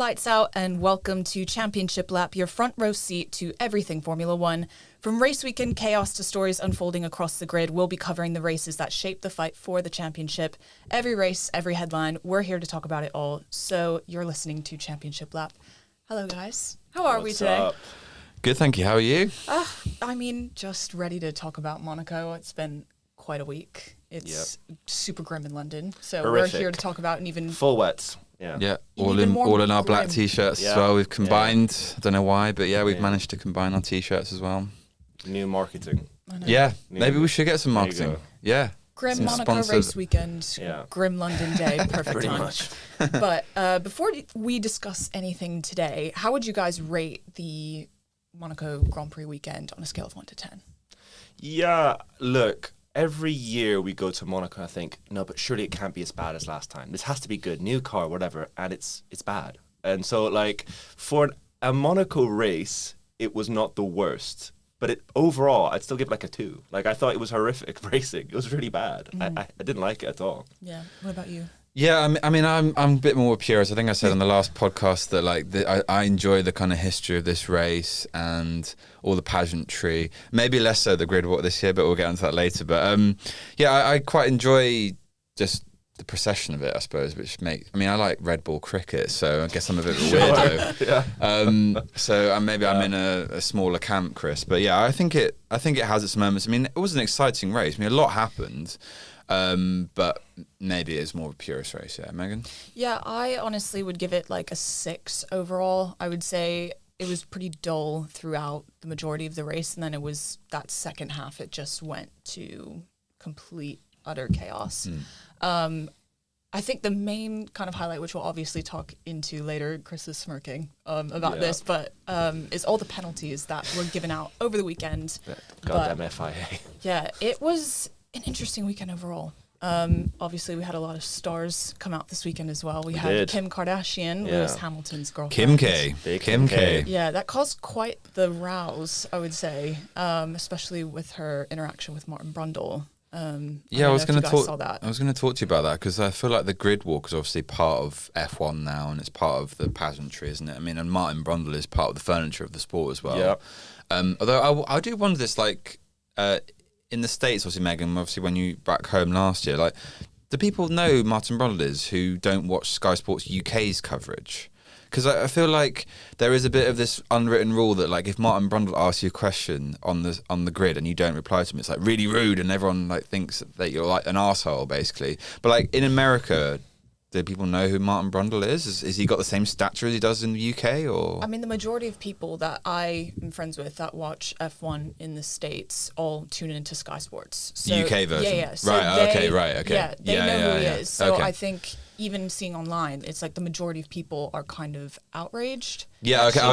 Lights out and welcome to Championship Lap, your front row seat to everything Formula One. From race weekend chaos to stories unfolding across the grid, we'll be covering the races that shape the fight for the championship. Every race, every headline, we're here to talk about it all. So you're listening to Championship Lap. Hello guys, how are we today? Up? Good, thank you. How are you? Just ready to talk about Monaco. It's been quite a week. It's super grim in London, so Horrific. we're here to talk about an even Full wets. Yeah, all Even in more our black grim. t-shirts as well. We've combined. I don't know why, but we've managed to combine our t-shirts as well. New marketing. I know. Yeah, New- maybe we should get some There you marketing. go. Yeah. Grim Some Monaco sponsors. race weekend, grim London day, perfect Pretty time. much. But before we discuss anything today, how would you guys rate the Monaco Grand Prix weekend on a scale of 1 to 10? Yeah, look, every year we go to Monaco, I think, no, but surely it can't be as bad as last time. This has to be good. New car, whatever, and it's bad. And so, like, for a Monaco race, it was not the worst. But overall, I'd still give it like a 2. Like, I thought it was horrific racing. It was really bad. I didn't like it at all. Yeah. What about you? Yeah, I mean, I'm a bit more purist. I think I said on the last podcast that I enjoy the kind of history of this race and all the pageantry. Maybe less so the grid walk this year, but we'll get into that later. But I quite enjoy just the procession of it, I suppose. I like Red Ball cricket, so I guess I'm a bit of a weirdo. So maybe I'm in a smaller camp, Chris. But yeah, I think it has its moments. I mean, it was an exciting race. I mean, a lot happened. But maybe it's more of a purist race, yeah, Megan? Yeah, I honestly would give it like a 6 overall. I would say it was pretty dull throughout the majority of the race, and then it was that second half, it just went to complete, utter chaos. I think the main kind of highlight, which we'll obviously talk into later, Chris is smirking about this, but is all the penalties that were given out over the weekend. Goddamn FIA. Yeah, it was an interesting weekend overall. Obviously, we had a lot of stars come out this weekend as well. We had did. Kim Kardashian, Lewis Hamilton's girlfriend. Kim K. Big Kim K. Yeah, that caused quite the rouse, I would say, especially with her interaction with Martin Brundle. I was going to talk. Saw that. I was going to talk to you about that because I feel like the grid walk is obviously part of F1 now, and it's part of the pageantry, isn't it? I mean, and Martin Brundle is part of the furniture of the sport as well. Yeah. Although I do wonder this, like, in the States, obviously, Megan, obviously when you back home last year, like, do people know Martin Brundle is who don't watch Sky Sports UK's coverage? Because I feel like there is a bit of this unwritten rule that, like, if Martin Brundle asks you a question on the grid and you don't reply to him, it's like really rude, and everyone like thinks that you're like an arsehole, basically. But like in America, do people know who Martin Brundle is? Is he got the same stature as he does in the UK, or? I mean, the majority of people that I am friends with that watch F1 in the States all tune into Sky Sports. So, the UK version? Yeah. So right, okay. Yeah, they know who he is. So okay. I think even seeing online, it's like the majority of people are kind of outraged. Yeah, okay. I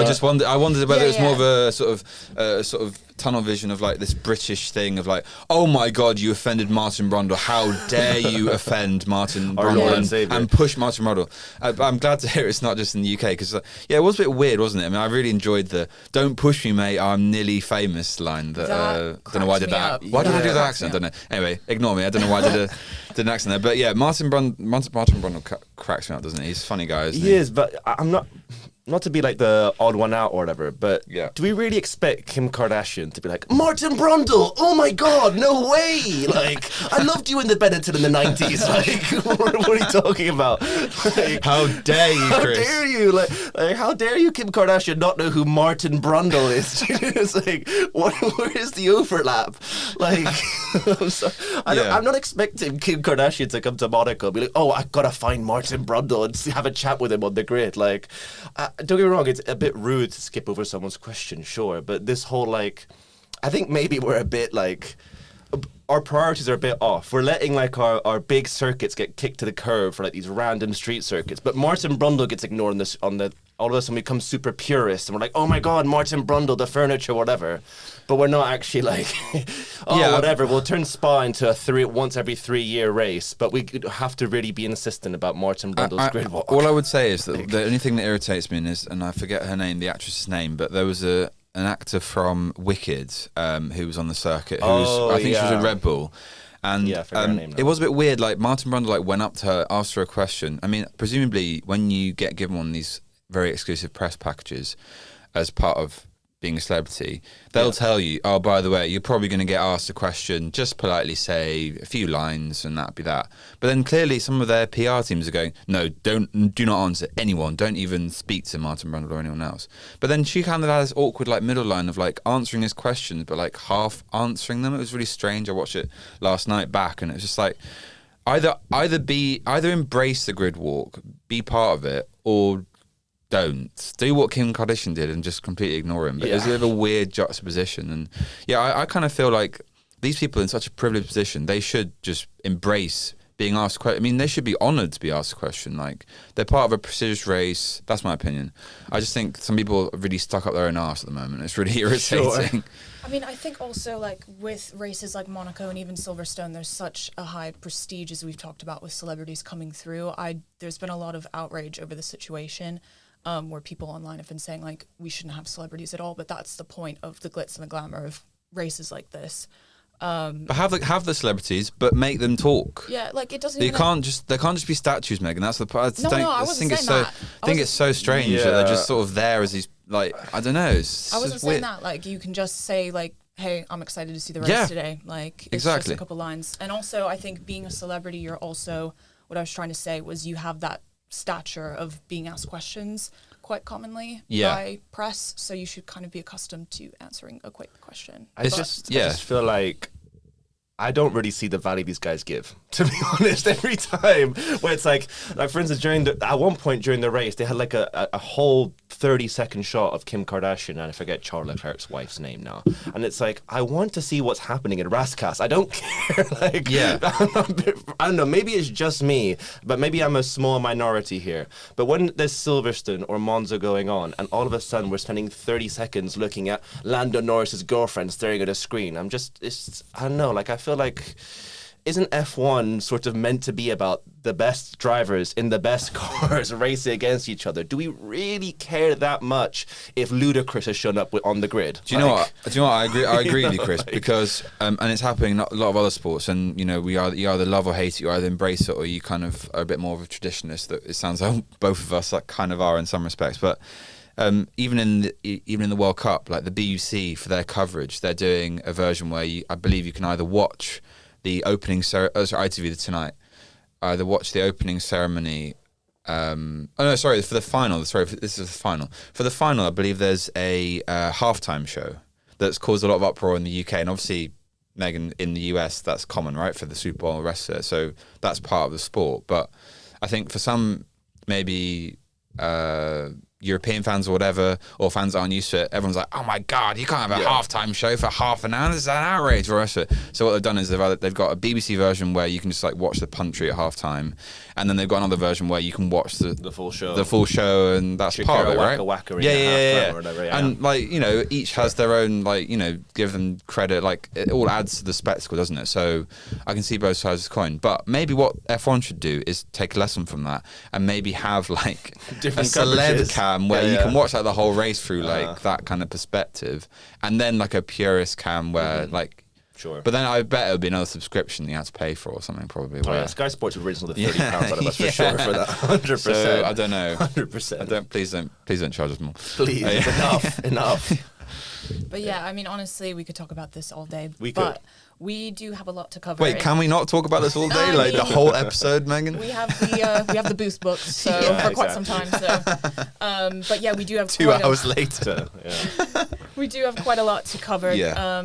wondered whether it's more of a sort of tunnel vision of like this British thing of like, oh my God, you offended Martin Brundle. How dare you offend Martin Brundle and push Martin Brundle. I'm glad to hear it's not just in the UK because it was a bit weird, wasn't it? I mean, I really enjoyed the "Don't push me, mate. I'm nearly famous" line. That don't know why I did that. Why did I do that accent? I don't know. Anyway, ignore me. I don't know why I did an accent there. But yeah, Martin Brundle cracks me up, doesn't he? He's a funny guy, isn't he? He is, but I'm not to be like the odd one out or whatever, but do we really expect Kim Kardashian to be like, Martin Brundle, oh my God, no way! Like, I loved you in the Benetton in the 90s. Like, what are you talking about? Like, how dare you, Chris? How dare you? Like, how dare you, Kim Kardashian, not know who Martin Brundle is? It's like, where is the overlap? Like, I'm not expecting Kim Kardashian to come to Monaco and be like, oh, I gotta find Martin Brundle and have a chat with him on the grid. Like, don't get me wrong, it's a bit rude to skip over someone's question, sure, but this whole, like, I think maybe we're a bit, like, our priorities are a bit off. We're letting, like, our big circuits get kicked to the curb for, like, these random street circuits, but Martin Brundle gets ignored all of a sudden we become super purist, and we're like, oh my God, Martin Brundle, the furniture, whatever. But we're not actually like, whatever, we'll turn Spa into a once every 3 year race, but we have to really be insistent about Martin Brundle's grid walk. All I would say is that the only thing that irritates me is, and I forget her name, the actress's name, but there was an actor from Wicked who was on the circuit, I think she was in Red Bull. And it was a bit weird, like Martin Brundle like went up to her, asked her a question. I mean, presumably when you get given one of these very exclusive press packages as part of being a celebrity, they'll tell you, oh, by the way, you're probably going to get asked a question, just politely say a few lines and that'd be that. But then clearly some of their PR teams are going, no, do not answer anyone. Don't even speak to Martin Brundle or anyone else. But then she kind of had this awkward like middle line of like answering his questions, but like half answering them. It was really strange. I watched it last night back and it was just like, either embrace the grid walk, be part of it, or don't do what Kim Kardashian did and just completely ignore him. But it was a bit of a weird juxtaposition. And I kind of feel like these people in such a privileged position, they should just embrace being asked a question. I mean, they should be honoured to be asked a question. Like, they're part of a prestigious race. That's my opinion. I just think some people are really stuck up their own arse at the moment. It's really irritating. Sure. I mean, I think also, like, with races like Monaco and even Silverstone, there's such a high prestige, as we've talked about, with celebrities coming through. There's been a lot of outrage over the situation, where people online have been saying, like, we shouldn't have celebrities at all, but that's the point of the glitz and the glamour of races like this. But have the celebrities, but make them talk. Yeah, like, it doesn't. They can't just be statues, Megan. That's the part. I wasn't saying that. I think it's so strange that they're just sort of there as these, like, I don't know. I wasn't saying that. Like, you can just say, like, hey, I'm excited to see the race today. Like, it's just a couple lines. And also, I think being a celebrity, you're also, what I was trying to say was, you have that stature of being asked questions quite commonly by press, so you should kind of be accustomed to answering a quick question. I just feel like I don't really see the value these guys give, to be honest, every time. Where it's like for instance, at one point during the race, they had like a whole 30-second shot of Kim Kardashian, and I forget Charles Leclerc's wife's name now. And it's like, I want to see what's happening in Raskas. I don't care. Like, I don't know, maybe it's just me, but maybe I'm a small minority here. But when there's Silverstone or Monza going on, and all of a sudden we're spending 30 seconds looking at Lando Norris's girlfriend staring at a screen, I don't know, like, I feel like, isn't F1 sort of meant to be about the best drivers in the best cars racing against each other? Do we really care that much if Ludacris has shown up on the grid? Do you know what? I agree with you, Chris, because and it's happening in a lot of other sports, and you either love or hate it, you either embrace it or you kind of are a bit more of a traditionalist. That it sounds like both of us kind of are in some respects, but. Even in the World Cup, like the BUC for their coverage, they're doing a version where I believe you can either watch the opening ITV tonight, either watch the opening ceremony. For the final. This is the final. For the final, I believe there's a halftime show that's caused a lot of uproar in the UK, and obviously, Megan, in the US, that's common, right, for the Super Bowl and the rest of it. So that's part of the sport. But I think for some, maybe. European fans or whatever, or fans that aren't used to it, everyone's like, oh my God, you can't have a halftime show for half an hour. This is an outrage. Or so what they've done is they've got a BBC version where you can just like watch the puntry at halftime, and then they've got another version where you can watch the full show, and that's part of it, right? Or whatever, And like, each has their own, like, give them credit. Like, it all adds to the spectacle, doesn't it? So I can see both sides of the coin. But maybe what F1 should do is take a lesson from that and maybe have like different a celeb cam where you can watch like the whole race through like that kind of perspective, and then like a purist cam where like. Sure. But then I bet it would be another subscription you had to pay for or something, probably. Sky Sports would originally the £30 out of us for sure for that. 100%. So, I don't know. 100%. Please don't charge us more. Please, enough. But yeah, I mean, honestly, we could talk about this all day. But we do have a lot to cover. Wait, can we not talk about this all day? Like the whole episode, Megan? We have the boost books, so for quite some time. So, but yeah, we do have 2 hours later. We do have quite a lot to cover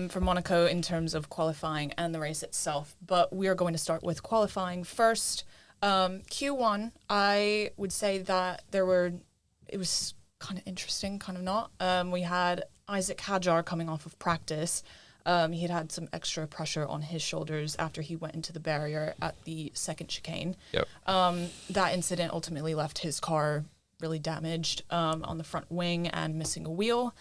for Monaco in terms of qualifying and the race itself. But we are going to start with qualifying first. Q1, I would say that it was kind of interesting, kind of not. We had Isaac Hadjar coming off of practice. He had some extra pressure on his shoulders after he went into the barrier at the second chicane. Yep. That incident ultimately left his car really damaged on the front wing and missing a wheel.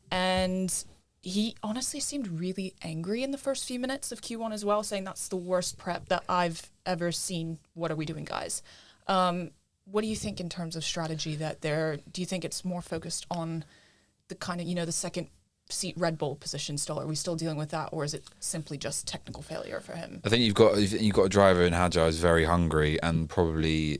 And he honestly seemed really angry in the first few minutes of Q1 as well, saying that's the worst prep that I've ever seen. What are we doing, guys? What do you think in terms of strategy do you think it's more focused on the kind of, the second seat Red Bull position still? Are we still dealing with that, or is it simply just technical failure for him? I think you've got a driver in Hadjar who's very hungry and probably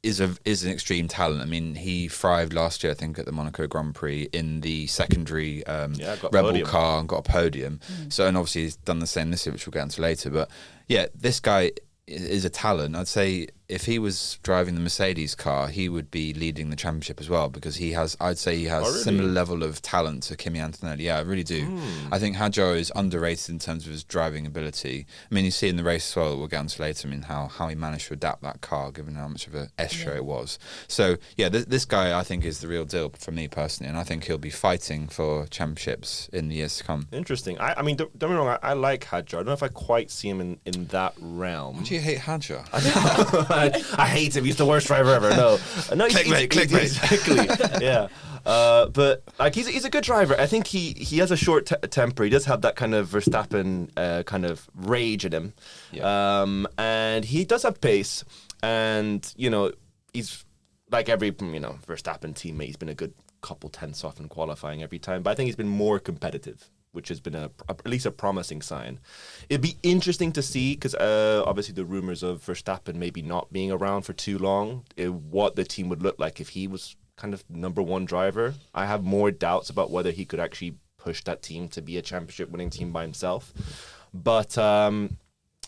is an extreme talent. I mean, he thrived last year, I think, at the Monaco Grand Prix in the secondary Rebel car and got a podium. So, and obviously he's done the same this year, which we'll get into later. But yeah, this guy is a talent. I'd say if he was driving the Mercedes car, he would be leading the championship as well, because I'd say he has similar level of talent to Kimi Antonelli. Yeah, I really do. I think Hadjar is underrated in terms of his driving ability. I mean, you see in the race as well, we'll get onto later, I mean, how he managed to adapt that car, given how much of a show it was. So, yeah, this guy, I think, is the real deal for me personally, and I think he'll be fighting for championships in the years to come. Interesting. I mean, don't get me wrong, I like Hadjar. I don't know if I quite see him in that realm. Why do you hate Hadjar? I hate him. He's the worst driver ever. No, clickbait. Exactly. Yeah. But like he's a good driver. I think he has a short temper. He does have that kind of Verstappen kind of rage in him. Yeah. And he does have pace. And he's like every Verstappen teammate. He's been a good couple tenths off in qualifying every time. But I think he's been more competitive, which has been at least a promising sign. It'd be interesting to see, because obviously the rumours of Verstappen maybe not being around for too long, what the team would look like if he was kind of number one driver. I have more doubts about whether he could actually push that team to be a championship winning team by himself. But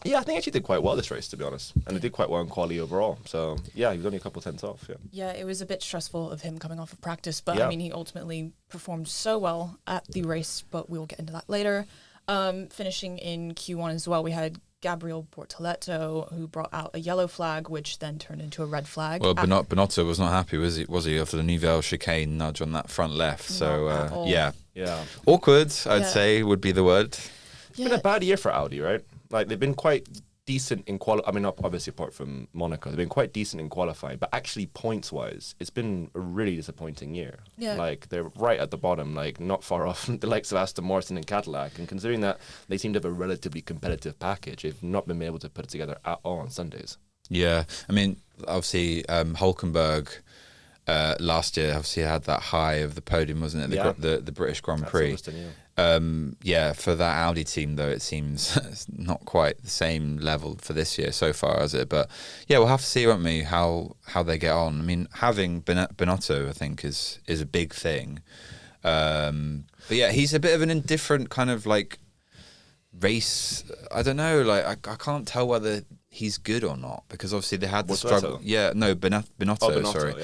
yeah, I think he actually did quite well this race, to be honest. And he did quite well in quali overall. So, yeah, he was only a couple tenths off. Yeah, it was a bit stressful of him coming off of practice. But, I mean, he ultimately performed so well at the race. But we will get into that later. Finishing in Q1 as well, we had Gabriel Bortoleto, who brought out a yellow flag, which then turned into a red flag. Well, Binotto was not happy, was he? After the Nivelle chicane nudge on that front left. So, yeah. Awkward, I'd say, would be the word. It's been a bad year for Audi, right? Like, they've been quite decent in qualifying. I mean, obviously, apart from Monaco, they've been quite decent in qualifying. But actually, points-wise, it's been a really disappointing year. Yeah. Like, they're right at the bottom, like, not far off the likes of Aston Martin and Cadillac. And considering that they seem to have a relatively competitive package, they've not been able to put it together at all on Sundays. Yeah. I mean, obviously, Hulkenberg last year obviously had that high of the podium, wasn't it? The British Grand Prix. For that Audi team, though, it seems it's not quite the same level for this year so far, has it? But yeah, we'll have to see, won't we, how they get on. I mean, having Binotto, I think, is a big thing. But yeah, he's a bit of an indifferent kind of like race. I don't know, like I can't tell whether he's good or not, because obviously they had the struggle. Binotto, sorry.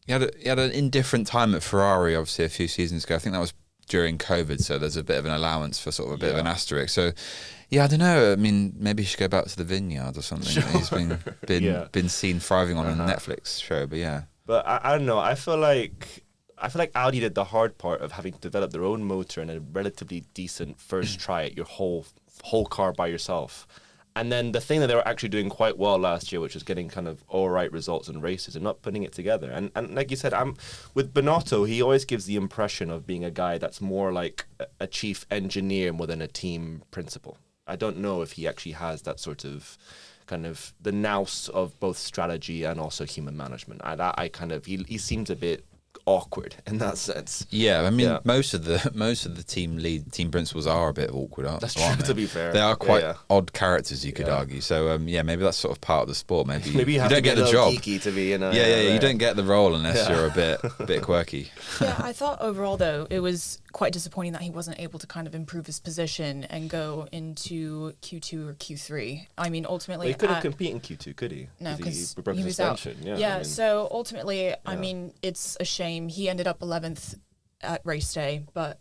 He had an indifferent time at Ferrari, obviously, a few seasons ago. I think that was during COVID, so there's a bit of an allowance for sort of a bit of an asterisk. So, yeah, I don't know. I mean, maybe he should go back to the vineyard or something. Sure. He's been seen thriving on a Netflix show, but yeah. But I don't know. I feel like Audi did the hard part of having to develop their own motor and a relatively decent first try at your whole car by yourself. And then the thing that they were actually doing quite well last year, which was getting kind of all right results in races and not putting it together. And like you said, with Binotto, he always gives the impression of being a guy that's more like a chief engineer more than a team principal. I don't know if he actually has that sort of kind of the nous of both strategy and also human management. He seems a bit awkward in that sense. Yeah, I mean, most of the team principals are a bit awkward, aren't they? That's true, to be fair. They are quite odd characters, you could argue. So maybe that's sort of part of the sport. Maybe you don't get the job. Geeky to be, you don't get the role unless you're a bit quirky. Yeah, I thought overall though it was quite disappointing that he wasn't able to kind of improve his position and go into Q2 or Q3. I mean, ultimately, he couldn't compete in Q2, could he? No, because he was out. So ultimately, I mean, it's a shame. He ended up 11th at race day, but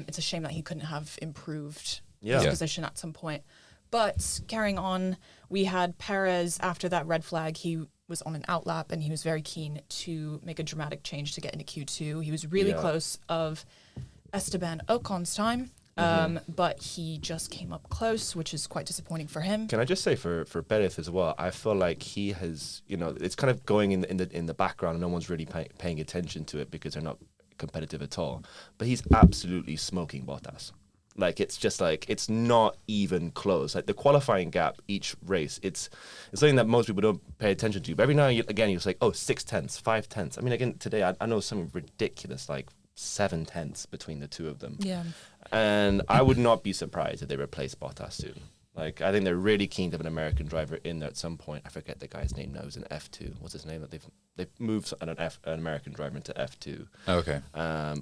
it's a shame that he couldn't have improved his position at some point. But carrying on, we had Perez after that red flag. He was on an outlap and he was very keen to make a dramatic change to get into Q2. He was really close of Esteban Ocon's time, but he just came up close, which is quite disappointing for him. Can I just say for Perez as well, I feel like he has, it's kind of going in the background and no one's really paying attention to it because they're not competitive at all. But he's absolutely smoking Bottas. Like, it's just like, it's not even close. Like, the qualifying gap each race, it's something that most people don't pay attention to. But every now and again, you're just like, 6 tenths, 5 tenths. I mean, again, today, I know something ridiculous, like 7 tenths between the two of them. Yeah. And I would not be surprised if they replace Bottas soon. Like, I think they're really keen to have an American driver in there at some point. I forget the guy's name now. He's in F2. What's his name? That they've moved an American driver into F2. Okay.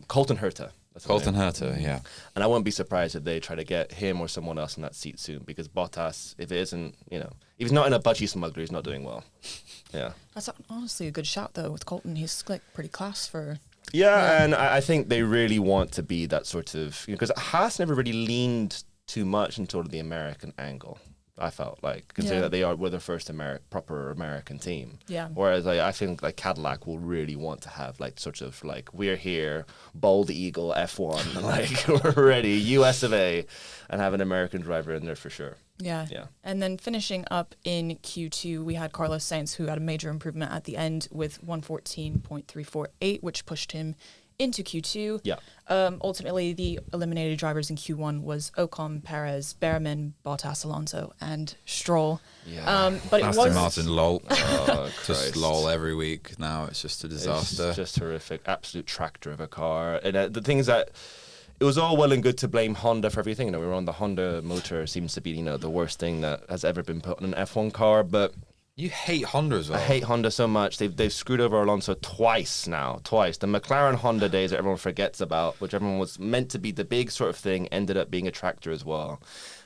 Colton Herta. Colton Herta, yeah. And I wouldn't be surprised if they try to get him or someone else in that seat soon, because Bottas, if it isn't, if he's not in a budgie smuggler, he's not doing well. Yeah. That's honestly a good shout, though, with Colton. He's like pretty class for... Yeah, and I think they really want to be that sort of... Because Haas never really leaned too much into the American angle. I felt like, considering that were the first proper American team. Yeah. Whereas I think like Cadillac will really want to have like sort of like, we're here, Bald Eagle F1, like we're ready, US of A, and have an American driver in there for sure. Yeah. And then finishing up in Q2, we had Carlos Sainz, who had a major improvement at the end with 114.348, which pushed him into Q2. Yeah. Ultimately, the eliminated drivers in Q1 was Ocon, Perez, Behrman, Bottas, Alonso, and Stroll. Yeah. But Aston Martin, lol. Oh, just lol every week now. It's just a disaster. It's just horrific. Absolute tractor of a car. And the thing is that it was all well and good to blame Honda for everything. We were on the Honda motor. Seems to be, the worst thing that has ever been put on an F1 car. But you hate Honda as well. I hate Honda so much. They've screwed over Alonso twice now. Twice. The McLaren Honda days that everyone forgets about, which everyone was meant to be the big sort of thing, ended up being a tractor as well.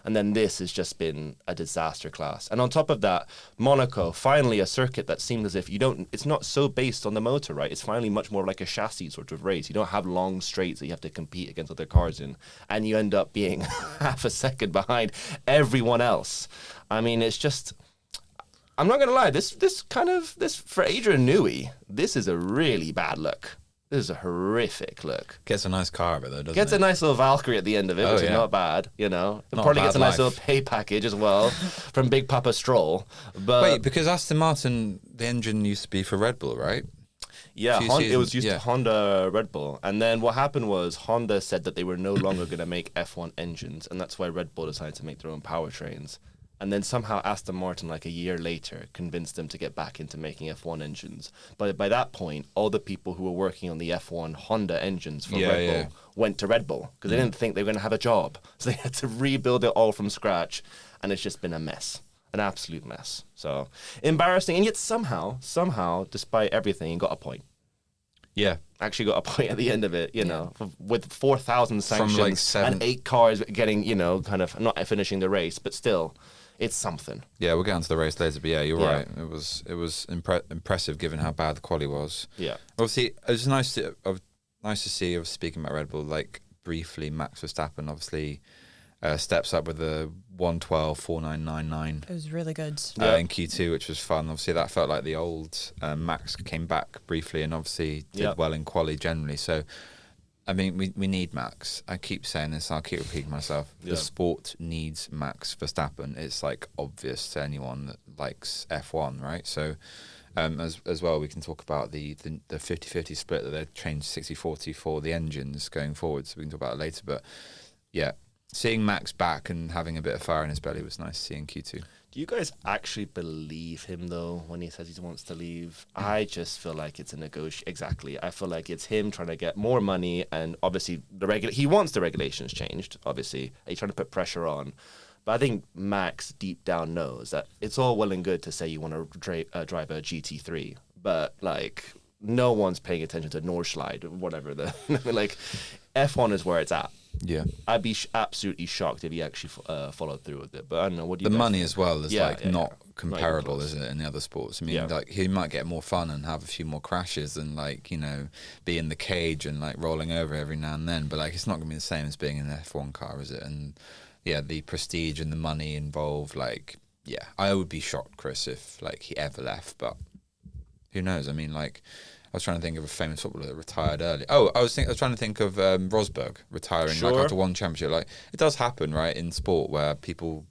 And then this has just been a disaster class. And on top of that, Monaco, finally a circuit that seemed as if it's not so based on the motor, right? It's finally much more like a chassis sort of race. You don't have long straights that you have to compete against other cars in. And you end up being half a second behind everyone else. I mean, it's just... I'm not going to lie, this for Adrian Newey, this is a really bad look. This is a horrific look. Gets a nice car of it, though, doesn't it? Gets a nice little Valkyrie at the end of it, which is not bad, It probably gets a nice little pay package as well from Big Papa Stroll. But wait, because Aston Martin, the engine used to be for Red Bull, right? Yeah, it was used to Honda Red Bull. And then what happened was Honda said that they were no longer going to make F1 engines, and that's why Red Bull decided to make their own powertrains. And then somehow Aston Martin, like a year later, convinced them to get back into making F1 engines. But by that point, all the people who were working on the F1 Honda engines for Red Bull went to Red Bull because they didn't think they were going to have a job. So they had to rebuild it all from scratch. And it's just been a mess, an absolute mess. So embarrassing. And yet somehow, despite everything, he got a point. Yeah. Actually got a point at the end of it, with 4,000 sanctions like and 8 cars getting, kind of not finishing the race, but still. It's something. Yeah, we'll get onto the race later, but you're right. It was impressive given how bad the quali was. Yeah. Obviously, it was nice to see. I was speaking about Red Bull, like briefly. Max Verstappen obviously steps up with a 1:12.4999. It was really good. In Q2, which was fun. Obviously, that felt like the old Max came back briefly and obviously did well in quali generally. So. I mean, we need Max. I keep saying this. I'll keep repeating myself. The sport needs Max Verstappen. It's like obvious to anyone that likes F1, right? So, as well, we can talk about the 50-50 split that they've changed 60-40 for the engines going forward. So we can talk about it later. But yeah, seeing Max back and having a bit of fire in his belly was nice to see in Q2. Do you guys actually believe him, though, when he says he wants to leave? I just feel like it's a negotiation. Exactly. I feel like it's him trying to get more money, and obviously he wants the regulations changed, obviously. He's trying to put pressure on. But I think Max deep down knows that it's all well and good to say you want to drive a GT3, but, like, no one's paying attention to Nordschleife or whatever. Like, F1 is where it's at. Yeah, I'd be absolutely shocked if he actually followed through with it. But I don't know. What do you? The money as well is not comparable, is it? In the other sports, I mean, like he might get more fun and have a few more crashes and be in the cage and like rolling over every now and then. But like, it's not going to be the same as being in an F1 car, is it? And the prestige and the money involved. Like, I would be shocked, Chris, if like he ever left. But who knows? I mean, like. I was trying to think of a famous footballer that retired early. Oh, I was trying to think of Rosberg retiring like after one championship. Like it does happen, right, in sport where people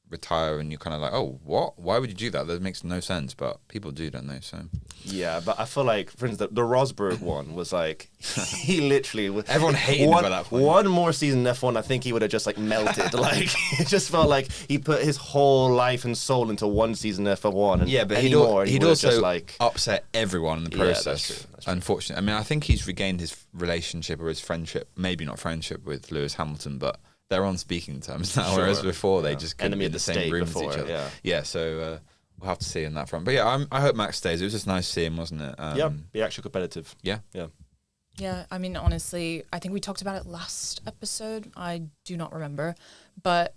retire and you're kind of like, oh, what? Why would you do that? That makes no sense, but people do, don't they? So yeah, but I feel like, for instance, the Rosberg one was like he literally everyone hated him by that point. One more season in F1, I think he would have just like melted. Like it just felt like he put his whole life and soul into one season in F1. And but he'd also just like upset everyone in the process. That's true. Unfortunately, I mean, I think he's regained his relationship or his friendship, maybe not friendship with Lewis Hamilton, but they're on speaking terms now, Sure. whereas before they just couldn't Enemy be of in the the same state room before, as each other. yeah. So we'll have to see on that front. But yeah, I hope Max stays. It was just nice to see him, wasn't it? Be actually competitive. Yeah. Yeah, I mean, honestly, I think we talked about it last episode. I do not remember. But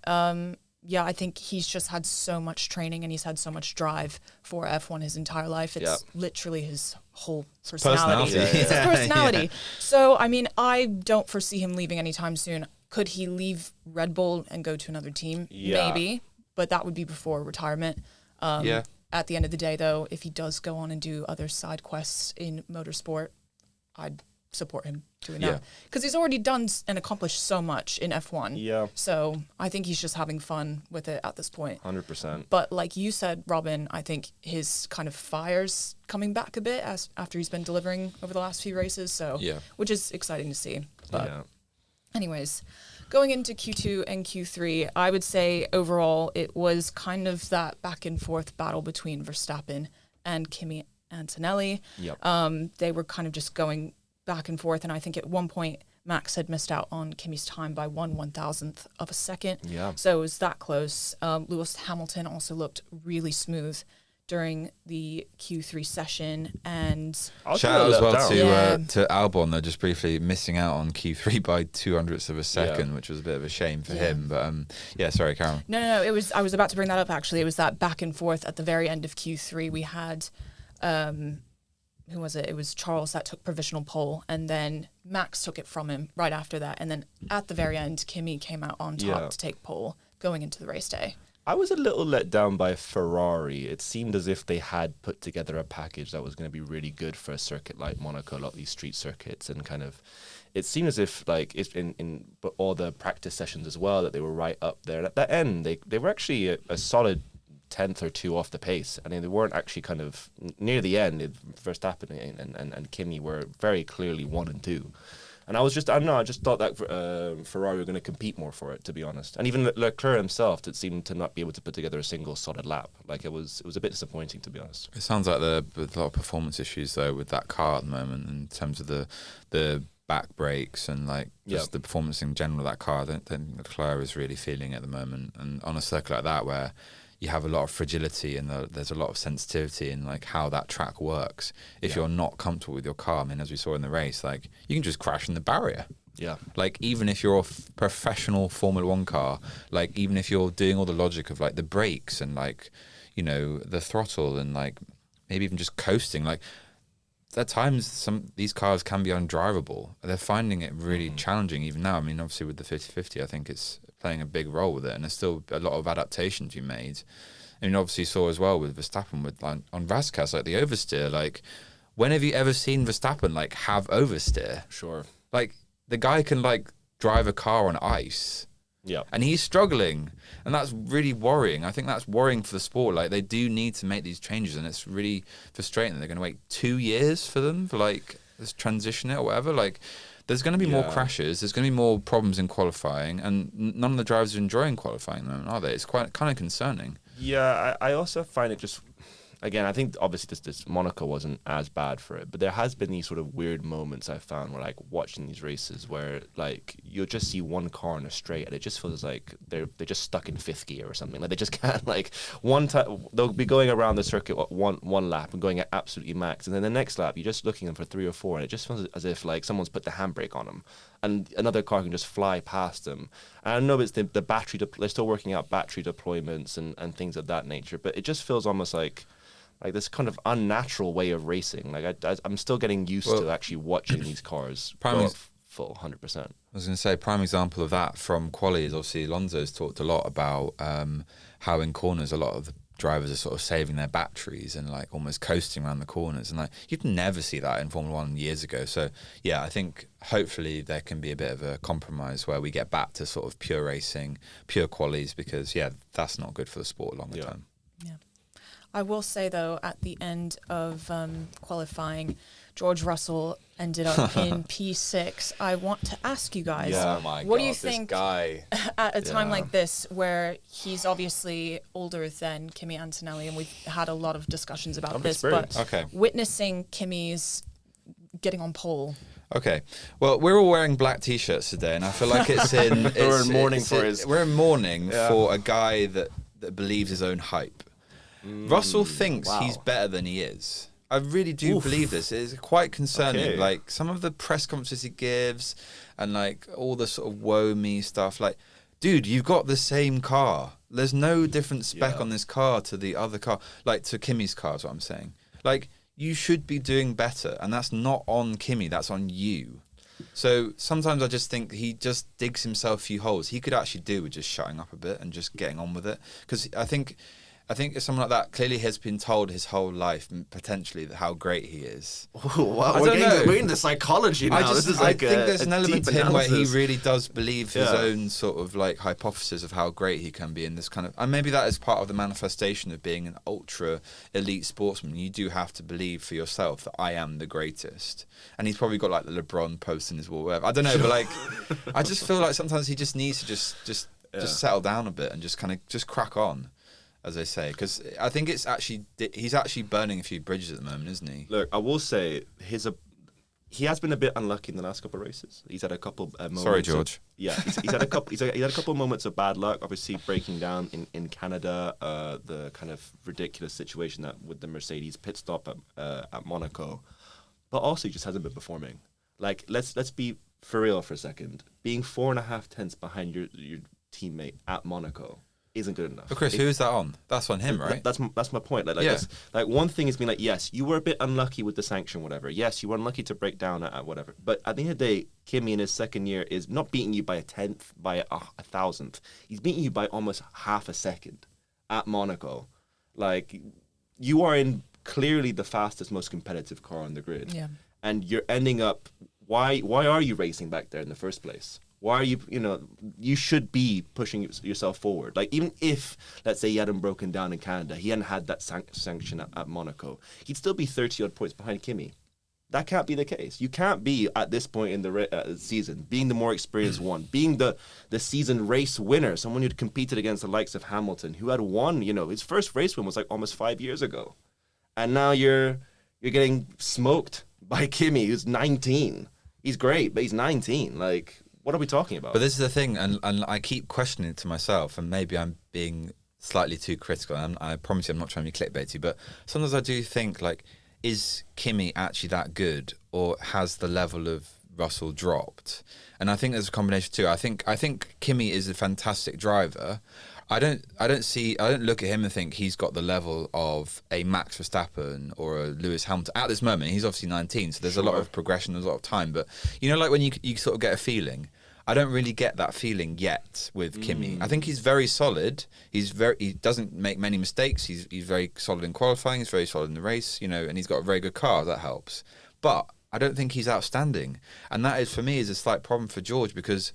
yeah, I think he's just had so much training and he's had so much drive for F1 his entire life. It's literally his whole personality. It's his personality. So, I mean, I don't foresee him leaving anytime soon. Could he leave Red Bull and go to another team? Yeah. Maybe, but that would be before retirement. At the end of the day, though, if he does go on and do other side quests in motorsport, I'd support him doing that. Because he's already done and accomplished so much in F1. Yeah. So I think he's just having fun with it at this point. 100%. But like you said, Robin, I think his kind of fire's coming back a bit after he's been delivering over the last few races. So, which is exciting to see. But anyways, going into Q2 and Q3, I would say overall it was kind of that back and forth battle between Verstappen and Kimi Antonelli. They were kind of just going back and forth, and I think at one point Max had missed out on Kimi's time by 1/1000th of a second. So it was that close. Lewis Hamilton also looked really smooth during the Q3 session, and shout out as well to Albon, though, just briefly missing out on Q3 by 200ths of a second, which was a bit of a shame for him. But sorry, Karen. No. It was. I was about to bring that up. Actually, it was that back and forth at the very end of Q3. We had. Who was it? It was Charles that took provisional pole, and then Max took it from him right after that. And then at the very end, Kimi came out on top to take pole going into the race day. I was a little let down by Ferrari. It seemed as if they had put together a package that was going to be really good for a circuit like Monaco, a lot of these street circuits, and kind of, it seemed as if like it's in all the practice sessions as well that they were right up there. At the end, they were actually a solid 10th or 2 off the pace. I mean, they weren't actually kind of near the end. Verstappen and Kimi were very clearly 1 and 2. And I just thought that Ferrari were going to compete more for it, to be honest. And even Leclerc himself did seem to not be able to put together a single solid lap. Like it was a bit disappointing, to be honest. It sounds like there's a lot of performance issues though with that car at the moment in terms of the back brakes and like just the performance in general of that car. I don't think Leclerc is really feeling it at the moment. And on a circuit like that where you have a lot of fragility and there's a lot of sensitivity in like how that track works. If you're not comfortable with your car, I mean, as we saw in the race, like you can just crash in the barrier. Yeah. Like even if you're a professional Formula One car, like even if you're doing all the logic of like the brakes and like, you know, the throttle and like maybe even just coasting, like at times these cars can be undrivable. They're finding it really challenging even now. I mean, obviously with the 50/50, I think it's playing a big role with it, and there's still a lot of adaptations you made. And you obviously saw as well with Verstappen with like on Vasquez, like the oversteer. Like, when have you ever seen Verstappen like have oversteer? Sure. Like the guy can like drive a car on ice. Yeah. And he's struggling. And that's really worrying. I think that's worrying for the sport. Like they do need to make these changes, and it's really frustrating that they're going to wait 2 years for them for like this transition it or whatever. Like there's going to be more crashes. There's going to be more problems in qualifying, and none of the drivers are enjoying qualifying at the moment, are they? It's quite kind of concerning. Yeah, I also find it just, again, I think obviously this Monaco wasn't as bad for it, but there has been these sort of weird moments I found where like watching these races where like you'll just see one car in a straight and it just feels like they're just stuck in 5th gear or something. Like they just can't like one time they'll be going around the circuit one lap and going at absolutely max, and then the next lap you're just looking for 3 or 4 and it just feels as if like someone's put the handbrake on them and another car can just fly past them. And I know it's the battery, they're still working out battery deployments and things of that nature, but it just feels almost like this kind of unnatural way of racing. Like I'm still getting used to actually watching these cars go full 100%. I was going to say, prime example of that from quali is obviously Alonso's talked a lot about how in corners a lot of the drivers are sort of saving their batteries and like almost coasting around the corners, and like you'd never see that in Formula One years ago. So yeah, I think hopefully there can be a bit of a compromise where we get back to sort of pure racing, pure qualies, because that's not good for the sport longer term. Yeah. I will say, though, at the end of qualifying, George Russell ended up in P6. I want to ask you guys, what do you think at a time like this where he's obviously older than Kimi Antonelli, and we've had a lot of discussions about this, but witnessing Kimi's getting on pole Okay. Well, we're all wearing black t-shirts today, and I feel like We're in mourning for a guy that believes his own hype. Russell thinks he's better than he is. I really do believe this. It's quite concerning. Okay. Like some of the press conferences he gives, and like all the sort of woe me stuff. Like, dude, you've got the same car. There's no different spec on this car to the other car. Like to Kimi's car is what I'm saying. Like, you should be doing better, and that's not on Kimi, that's on you. So sometimes I just think he just digs himself a few holes. He could actually do with just shutting up a bit and just getting on with it. Because I think if someone like that clearly has been told his whole life, potentially, how great he is. Oh, wow. We're into psychology now. I think there's an element to him where he really does believe his own sort of like hypothesis of how great he can be in this kind of... And maybe that is part of the manifestation of being an ultra elite sportsman. You do have to believe for yourself that I am the greatest. And he's probably got like the LeBron post in his wall, whatever. I don't know, but like, I just feel like sometimes he just needs to just settle down a bit and just kind of just crack on, as they say, because I think he's actually burning a few bridges at the moment, isn't he? Look, I will say he has been a bit unlucky in the last couple of races. He's had a couple moments. Sorry, George. He's had a couple. He had a couple of moments of bad luck. Obviously, breaking down in Canada, the kind of ridiculous situation that with the Mercedes pit stop at Monaco, but also he just hasn't been performing. Like, let's be for real for a second. Being 4.5 tenths behind your teammate at Monaco isn't good enough. But Chris, who is that on? That's on him, right? That's my point. Like one thing has been like, yes, you were a bit unlucky with the sanction, whatever. Yes, you were unlucky to break down at whatever. But at the end of the day, Kimi in his second year is not beating you by a tenth, by a thousandth. He's beating you by almost half a second at Monaco. Like, you are in clearly the fastest, most competitive car on the grid. Yeah. And you're ending up, why are you racing back there in the first place? Why are you, you should be pushing yourself forward. Like, even if, let's say, he hadn't broken down in Canada, he hadn't had that sanction at Monaco, he'd still be 30-odd points behind Kimi. That can't be the case. You can't be, at this point in the season, being the more experienced one, being the season race winner, someone who'd competed against the likes of Hamilton, who had won, his first race win was like almost 5 years ago. And now you're getting smoked by Kimi, who's 19. He's great, but he's 19. Like, what are we talking about? But this is the thing, and I keep questioning it to myself, and maybe I'm being slightly too critical, and I promise you I'm not trying to be clickbaity, but sometimes I do think, like, is Kimi actually that good, or has the level of Russell dropped? And I think there's a combination too. I think Kimi is a fantastic driver. I don't look at him and think he's got the level of a Max Verstappen or a Lewis Hamilton. At this moment, he's obviously 19, so there's a lot of progression, there's a lot of time. But, like when you sort of get a feeling, I don't really get that feeling yet with Kimi. I think he's very solid. He doesn't make many mistakes. He's very solid in qualifying. He's very solid in the race, and he's got a very good car. That helps. But I don't think he's outstanding. And that is, for me, is a slight problem for George, because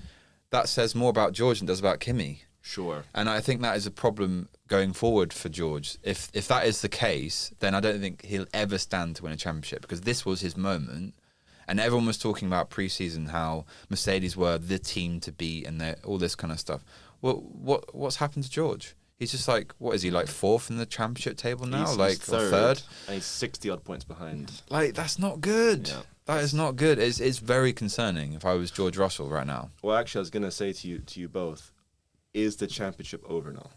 that says more about George than it does about Kimi. Sure. And I think that is a problem going forward for George. If that is the case, then I don't think he'll ever stand to win a championship, because this was his moment. And everyone was talking about pre-season how Mercedes were the team to beat and all this kind of stuff. Well, what's happened to George? He's just like, what is he, like fourth in the championship table now? He's third? And he's 60-odd points behind. Like, that's not good. Yeah. That is not good. It's very concerning if I was George Russell right now. Well, actually, I was going to say to you both, is the championship over now?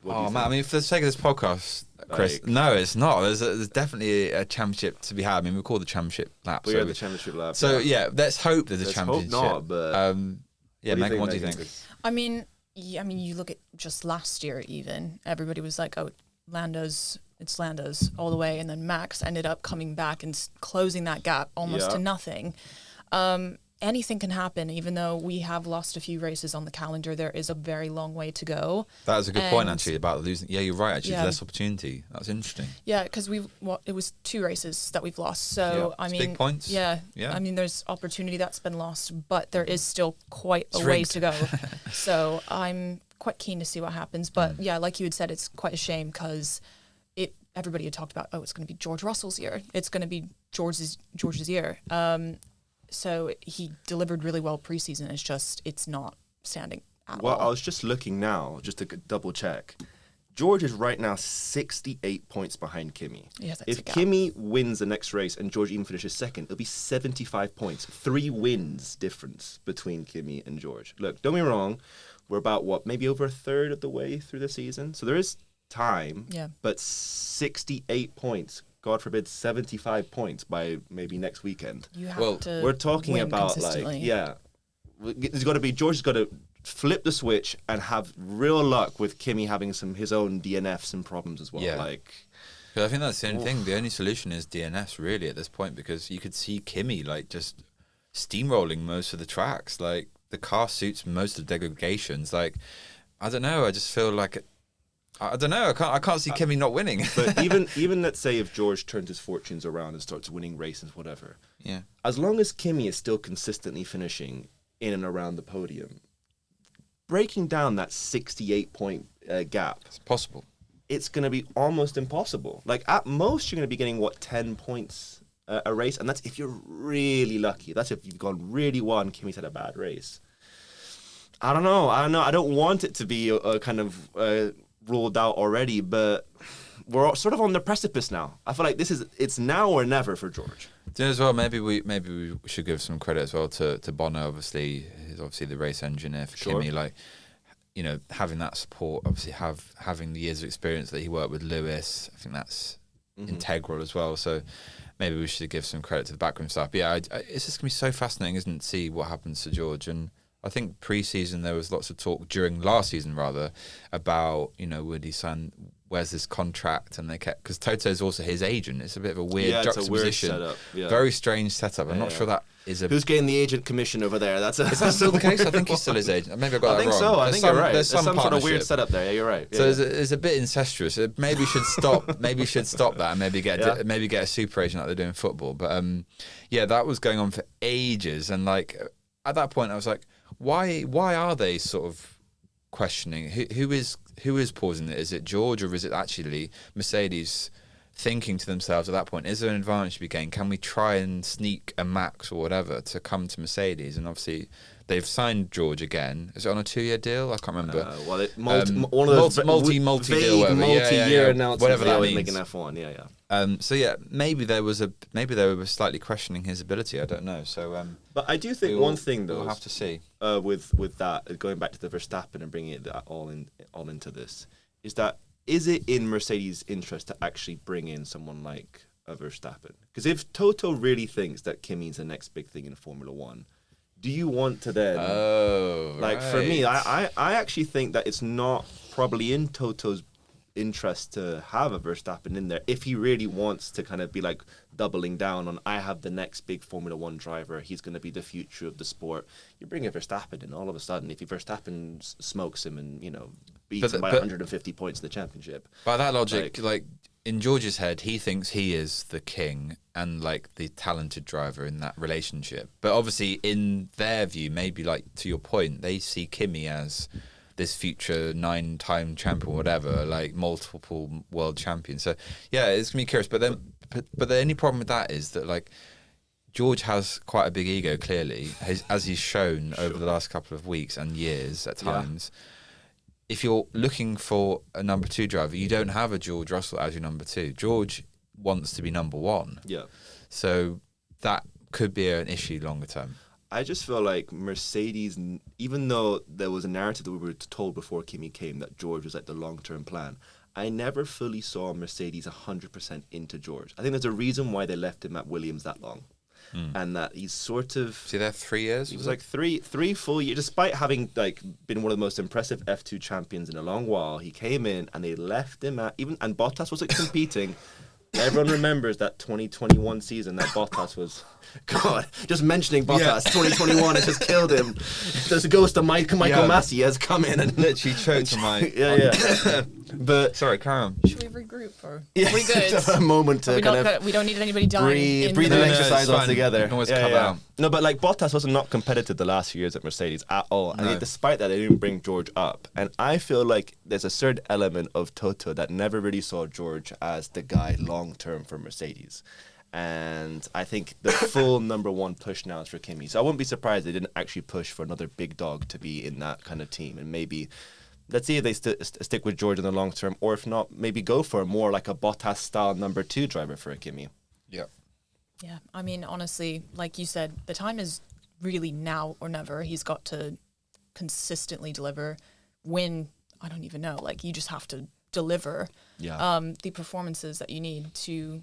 Oh, man, I mean, for the sake of this podcast, Chris, no, it's not. There's definitely a championship to be had. I mean, we call the championship lap. We are the championship lap. So, yeah, let's hope there's a championship. Hope not, but... Megan, what do you think? I mean, you look at just last year even, everybody was like, oh, it's Lando's all the way, and then Max ended up coming back and closing that gap almost to nothing. Anything can happen, even though we have lost a few races on the calendar. There is a very long way to go. That is a good point, actually, about losing. Yeah, you're right, actually. Less opportunity. That's interesting. Yeah, because it was 2 races that we've lost. So, I mean... big points. Yeah. I mean, there's opportunity that's been lost, but there is still quite a ways to go. So, I'm quite keen to see what happens. But, yeah, like you had said, it's quite a shame because everybody had talked about, it's going to be George Russell's year. It's going to be George's year. So he delivered really well preseason. It's not standing at all. Well, I was just looking now, just to double check. George is right now 68 points behind Kimi. Yeah, that's if a gap. Kimi wins the next race and George even finishes second, it'll be 75 points. 3 wins difference between Kimi and George. Look, don't be wrong. We're about, maybe over a third of the way through the season. So there is time. Yeah. But 68 points, God forbid, 75 points by maybe next weekend. You have to We're talking win about, consistently. it's got to be, George has got to flip the switch and have real luck with Kimi having his own DNFs and problems as well. Yeah. Because I think that's the only thing. The only solution is DNFs really at this point, because you could see Kimi like just steamrolling most of the tracks. Like the car suits most of the degradations. Like I don't know. I just feel like I don't know. I can't see Kimi not winning. But even let's say if George turns his fortunes around and starts winning races, whatever. Yeah. As long as Kimi is still consistently finishing in and around the podium, breaking down that 68-point gap, It's possible. it's going to be almost impossible. Like, at most, you're going to be getting, 10 points a race? And that's if you're really lucky. That's if you've gone really well and Kimi's had a bad race. I don't know. I don't want it to be a kind of ruled out already, but we're sort of on the precipice now. I feel like it's now or never for George. As well, maybe we should give some credit as well to Bono. Obviously, he's obviously the race engineer for Sure. Kimi. Like, having that support, obviously having the years of experience that he worked with Lewis, I think that's integral as well. So maybe we should give some credit to the backroom staff. But yeah, it's just gonna be so fascinating, isn't it, to see what happens to George. And I think pre-season there was lots of talk during last season rather about would he sign. Where's this contract? And they kept, because Toto's also his agent. It's a bit of a weird juxtaposition. It's a weird setup. Yeah. Very strange setup. I'm not sure that is a. Who's getting the agent commission over there? Is that still the case? I think he's still his agent. Maybe I got that wrong. I think so. I think you're right. There's some sort of weird partnership. setup there. Yeah, you're right. Yeah, So it's a bit incestuous. Maybe we should stop. Maybe we should stop that and maybe get a super agent like they do in football. But that was going on for ages. And like at that point, I was like, why are they sort of questioning who is pausing it? Is it George, or is it actually Mercedes thinking to themselves at that point, is there an advantage to be gained? Can we try and sneak a Max or whatever to come to Mercedes? And obviously they've signed George again. Is it on a 2-year deal? I can't remember. One of those multi deal, whatever. multi-year announcements. Whatever that means. Making F1. Yeah. So yeah, maybe they were slightly questioning his ability. I don't know. So But I do think one thing though, we'll have to see. With that, going back to the Verstappen and bringing it all into this, is it in Mercedes' interest to actually bring in someone like a Verstappen? Because if Toto really thinks that Kimi's the next big thing in Formula One, do you want to then? For me, I actually think that it's not probably in Toto's interest to have a Verstappen in there if he really wants to kind of be like doubling down on, I have the next big Formula One driver, he's going to be the future of the sport. You bring a Verstappen in, all of a sudden if Verstappen smokes him and beats him by 150 points in the championship, by that logic, like in George's head, he thinks he is the king and like the talented driver in that relationship. But obviously in their view, maybe like to your point, they see Kimi as this future 9-time champion or whatever, like multiple world champion. So yeah, it's gonna be curious. But the only problem with that is that like George has quite a big ego, clearly, as he's shown over the last couple of weeks and years at times. Yeah. If you're looking for a number 2 driver, you don't have a George Russell as your number 2. George wants to be number 1. Yeah. So that could be an issue longer term. I just feel like Mercedes, even though there was a narrative that we were told before Kimi came that George was like the long-term plan, I never fully saw Mercedes 100% into George. I think there's a reason why they left him at Williams that long. And that he's sort of... See, there 3 years? He was like three full years. Despite having like been one of the most impressive F2 champions in a long while, he came in and they left him at... and Bottas was like competing. Everyone remembers that 2021 season that Bottas was... God, just mentioning Bottas, 2021 has just killed him. There's a ghost of Michael Massey has come in and literally choked on my... But sorry, carry on. Should we regroup or are we good? A moment to we don't need anybody dying. breathe and exercise all together. You can always come out. No, but like Bottas was not competitive the last few years at Mercedes at all. And despite that, they didn't bring George up. And I feel like there's a certain element of Toto that never really saw George as the guy long term for Mercedes. And I think the full number 1 push now is for Kimi. So I wouldn't be surprised they didn't actually push for another big dog to be in that kind of team. And maybe let's see if they stick with George in the long term, or if not, maybe go for more like a Bottas style number 2 driver for a Kimi. Yeah. Yeah, I mean, honestly, like you said, the time is really now or never. He's got to consistently deliver, win. I don't even know. Like, you just have to deliver the performances that you need to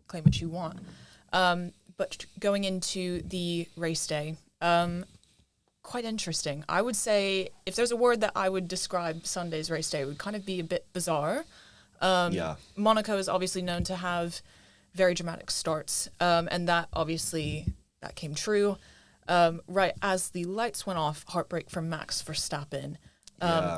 claim what you want. But going into the race day, quite interesting. I would say if there's a word that I would describe Sunday's race day, it would kind of be a bit bizarre. Monaco is obviously known to have very dramatic starts, and that came true. Right as the lights went off, heartbreak from Max Verstappen,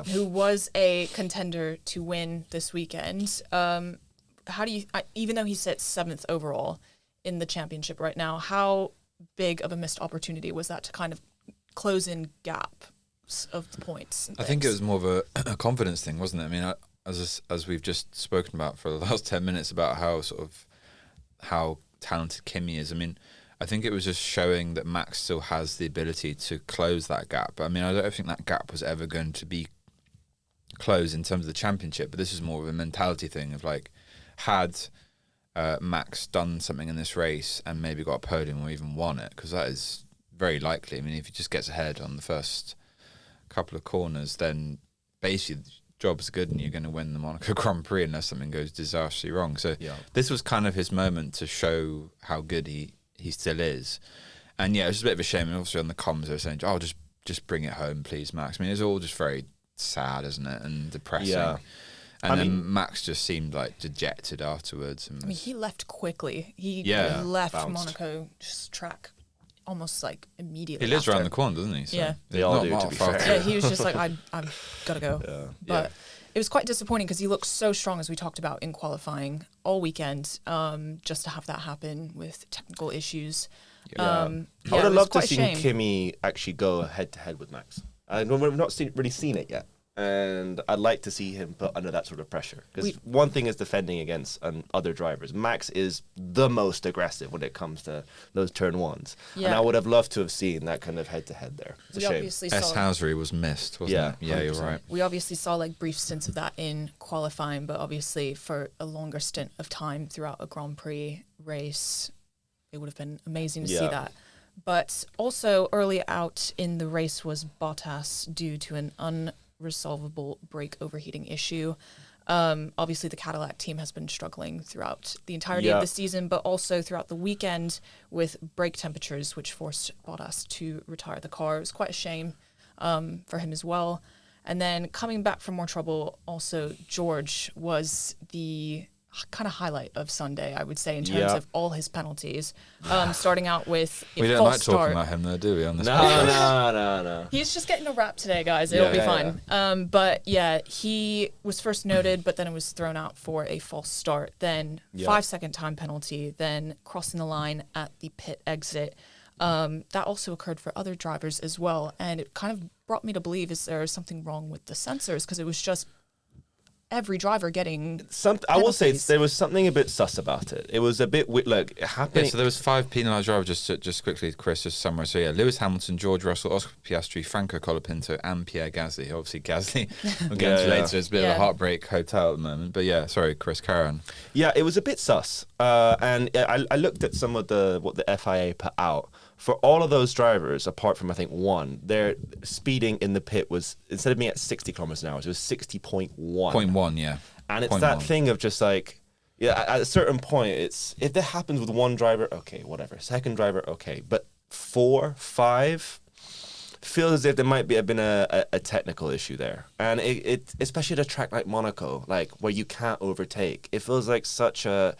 who was a contender to win this weekend. How do you, even though he sits 7th overall in the championship right now, how big of a missed opportunity was that to kind of close in gaps of the points? I think it was more of a confidence thing, wasn't it? I mean, as we've just spoken about for the last 10 minutes about how talented Kimi is. I mean, I think it was just showing that Max still has the ability to close that gap. I mean, I don't think that gap was ever going to be closed in terms of the championship, but this is more of a mentality thing of like, had Max done something in this race and maybe got a podium or even won it, because that is very likely. I mean, if he just gets ahead on the first couple of corners, then basically the job's good and you're going to win the Monaco Grand Prix unless something goes disastrously wrong. So this was kind of his moment to show how good he still is. And yeah, it was just a bit of a shame. And obviously on the comms they were saying, "Oh, just bring it home, please, Max." I mean, it's all just very sad, isn't it, and depressing. Yeah. And then Max just seemed like dejected afterwards. And I mean, he left quickly. He left Monaco track almost like immediately. He lives after. around the corner, doesn't he? So yeah, they all do. To be fair. Yeah, he was just like, I've got to go. Yeah. But it was quite disappointing because he looked so strong, as we talked about in qualifying all weekend. Just to have that happen with technical issues. I would have loved to see Kimi actually go head to head with Max. We've not really seen it yet. And I'd like to see him put under that sort of pressure. Because one thing is defending against other drivers. Max is the most aggressive when it comes to those turn ones. Yeah. And I would have loved to have seen that kind of head-to-head there. It's a shame. Housery was missed, wasn't it? Yeah, 100%. You're right. We obviously saw like brief stints of that in qualifying, but obviously for a longer stint of time throughout a Grand Prix race, it would have been amazing to see that. But also early out in the race was Bottas due to an unresolvable brake overheating issue. Obviously the Cadillac team has been struggling throughout the entirety of the season, but also throughout the weekend with brake temperatures, which forced Bottas to retire the car. It was quite a shame for him as well. And then coming back from more trouble, also George was the kind of highlight of Sunday, I would say, in terms of all his penalties. Starting out with a we don't like talking about him, though, do we? On this no. He's just getting a rap today, guys. It'll be fine. But yeah, he was first noted, but then it was thrown out for a false start. Then 5-second time penalty. Then crossing the line at the pit exit. That also occurred for other drivers as well, and it kind of brought me to believe is there something wrong with the sensors, because it was just every driver getting I will say there was something a bit sus about it. It was a bit look, it happened. Yeah, so there was 5 penalised drivers, just quickly, Chris, just summary. So yeah, Lewis Hamilton, George Russell, Oscar Piastri, Franco Colapinto and Pierre Gasly. Obviously Gasly, we'll get into later. It's a bit of a heartbreak hotel at the moment. But yeah, sorry, Chris, carry on. Yeah, it was a bit sus. And I looked at some of what the FIA put out. For all of those drivers, apart from, I think, one, their speeding in the pit was, instead of being at 60 kilometers an hour, it was 60.1. 0.1, yeah. And it's that thing of just like, at a certain point, it's if that happens with one driver, okay, whatever. Second driver, okay. But 4, 5, feels as if there might have been a technical issue there. And it especially at a track like Monaco, like where you can't overtake, it feels like such a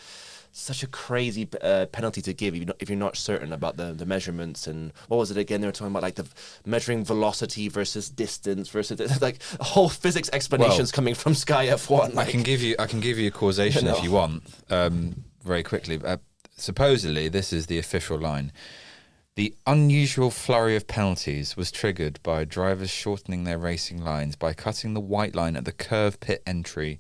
crazy penalty to give if you're not certain about the measurements. And what was it again? They were talking about like the measuring velocity versus distance versus like whole physics explanations coming from Sky F1. Like, I can give you a causation if you want, very quickly. Supposedly, this is the official line. The unusual flurry of penalties was triggered by drivers shortening their racing lines by cutting the white line at the curve pit entry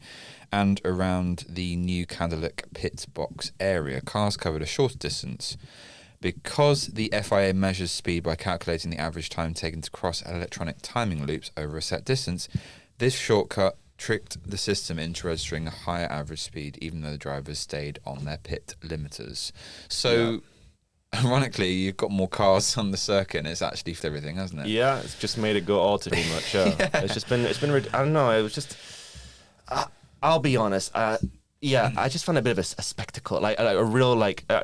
and around the new Cadillac pit box area. Cars covered a shorter distance. Because the FIA measures speed by calculating the average time taken to cross electronic timing loops over a set distance, This shortcut tricked the system into registering a higher average speed, even though the drivers stayed on their pit limiters. So, ironically, you've got more cars on the circuit, and it's actually for everything, hasn't it? Yeah, it's just made it go all too much. It's been. I don't know. It was just. I'll be honest. I just found it a bit of a spectacle, like a real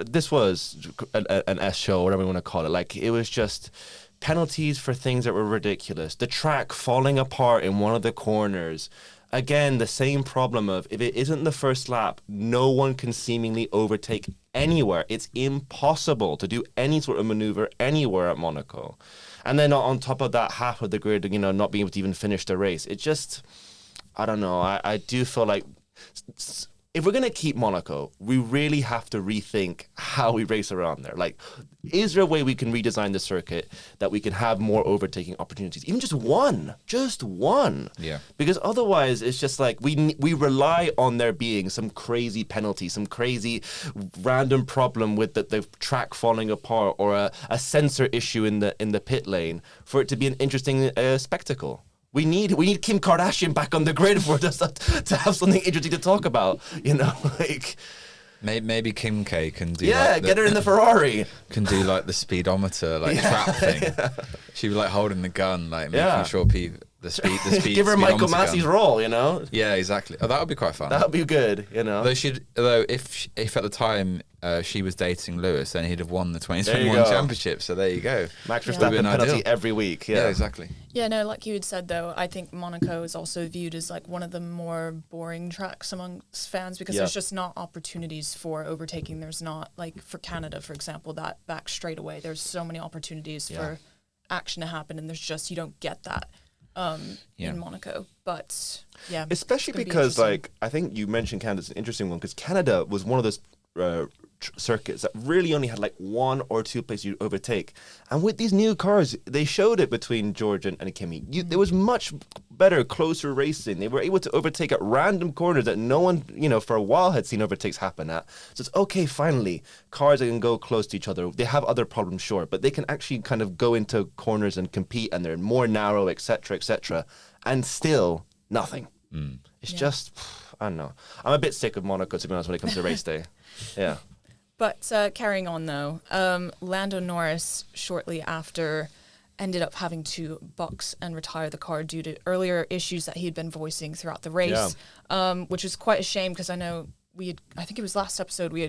this was an S show, whatever you want to call it. Like it was just penalties for things that were ridiculous. The track falling apart in one of the corners. Again, the same problem of if it isn't the first lap, no one can seemingly overtake anywhere. It's impossible to do any sort of maneuver anywhere at Monaco. And then on top of that, half of the grid, not being able to even finish the race. It just, I don't know. I do feel like if we're going to keep Monaco, we really have to rethink how we race around there. Like, is there a way we can redesign the circuit that we can have more overtaking opportunities? Even just one. Yeah. Because otherwise, it's just like we rely on there being some crazy penalty, some crazy random problem with the track falling apart, or a sensor issue in the pit lane for it to be an interesting spectacle. We need Kim Kardashian back on the grid for us to have something interesting to talk about, like. Maybe Kim K can do. Get her in the Ferrari. Can do like the speedometer, trap thing. She'd be like holding the gun, like making sure the speed. Give her Michael Massey's role, Yeah, exactly. Oh, that would be quite fun. That would be good, Though if at the time she was dating Lewis, then he'd have won the 2021 championship. So there you go. Max Verstappen penalty every week. Yeah, exactly. Yeah, no, like you had said though, I think Monaco is also viewed as like one of the more boring tracks amongst fans because there's just not opportunities for overtaking. There's not, like for Canada, for example, that back straightaway. There's so many opportunities for action to happen, and you don't get that in Monaco. But yeah, especially because I think you mentioned Canada's an interesting one, because Canada was one of those circuits that really only had like one or two places you'd overtake, and with these new cars they showed it between George and Kimi. There was much better, closer racing. They were able to overtake at random corners that no one for a while had seen overtakes happen at. So it's okay, finally cars that can go close to each other. They have other problems, sure, but they can actually kind of go into corners and compete, and they're more narrow, etc., and still nothing. It's just, I don't know, I'm a bit sick of Monaco, to be honest, when it comes to race day. Yeah. But carrying on though, Lando Norris shortly after ended up having to box and retire the car due to earlier issues that he had been voicing throughout the race, which was quite a shame because I know I think it was last episode we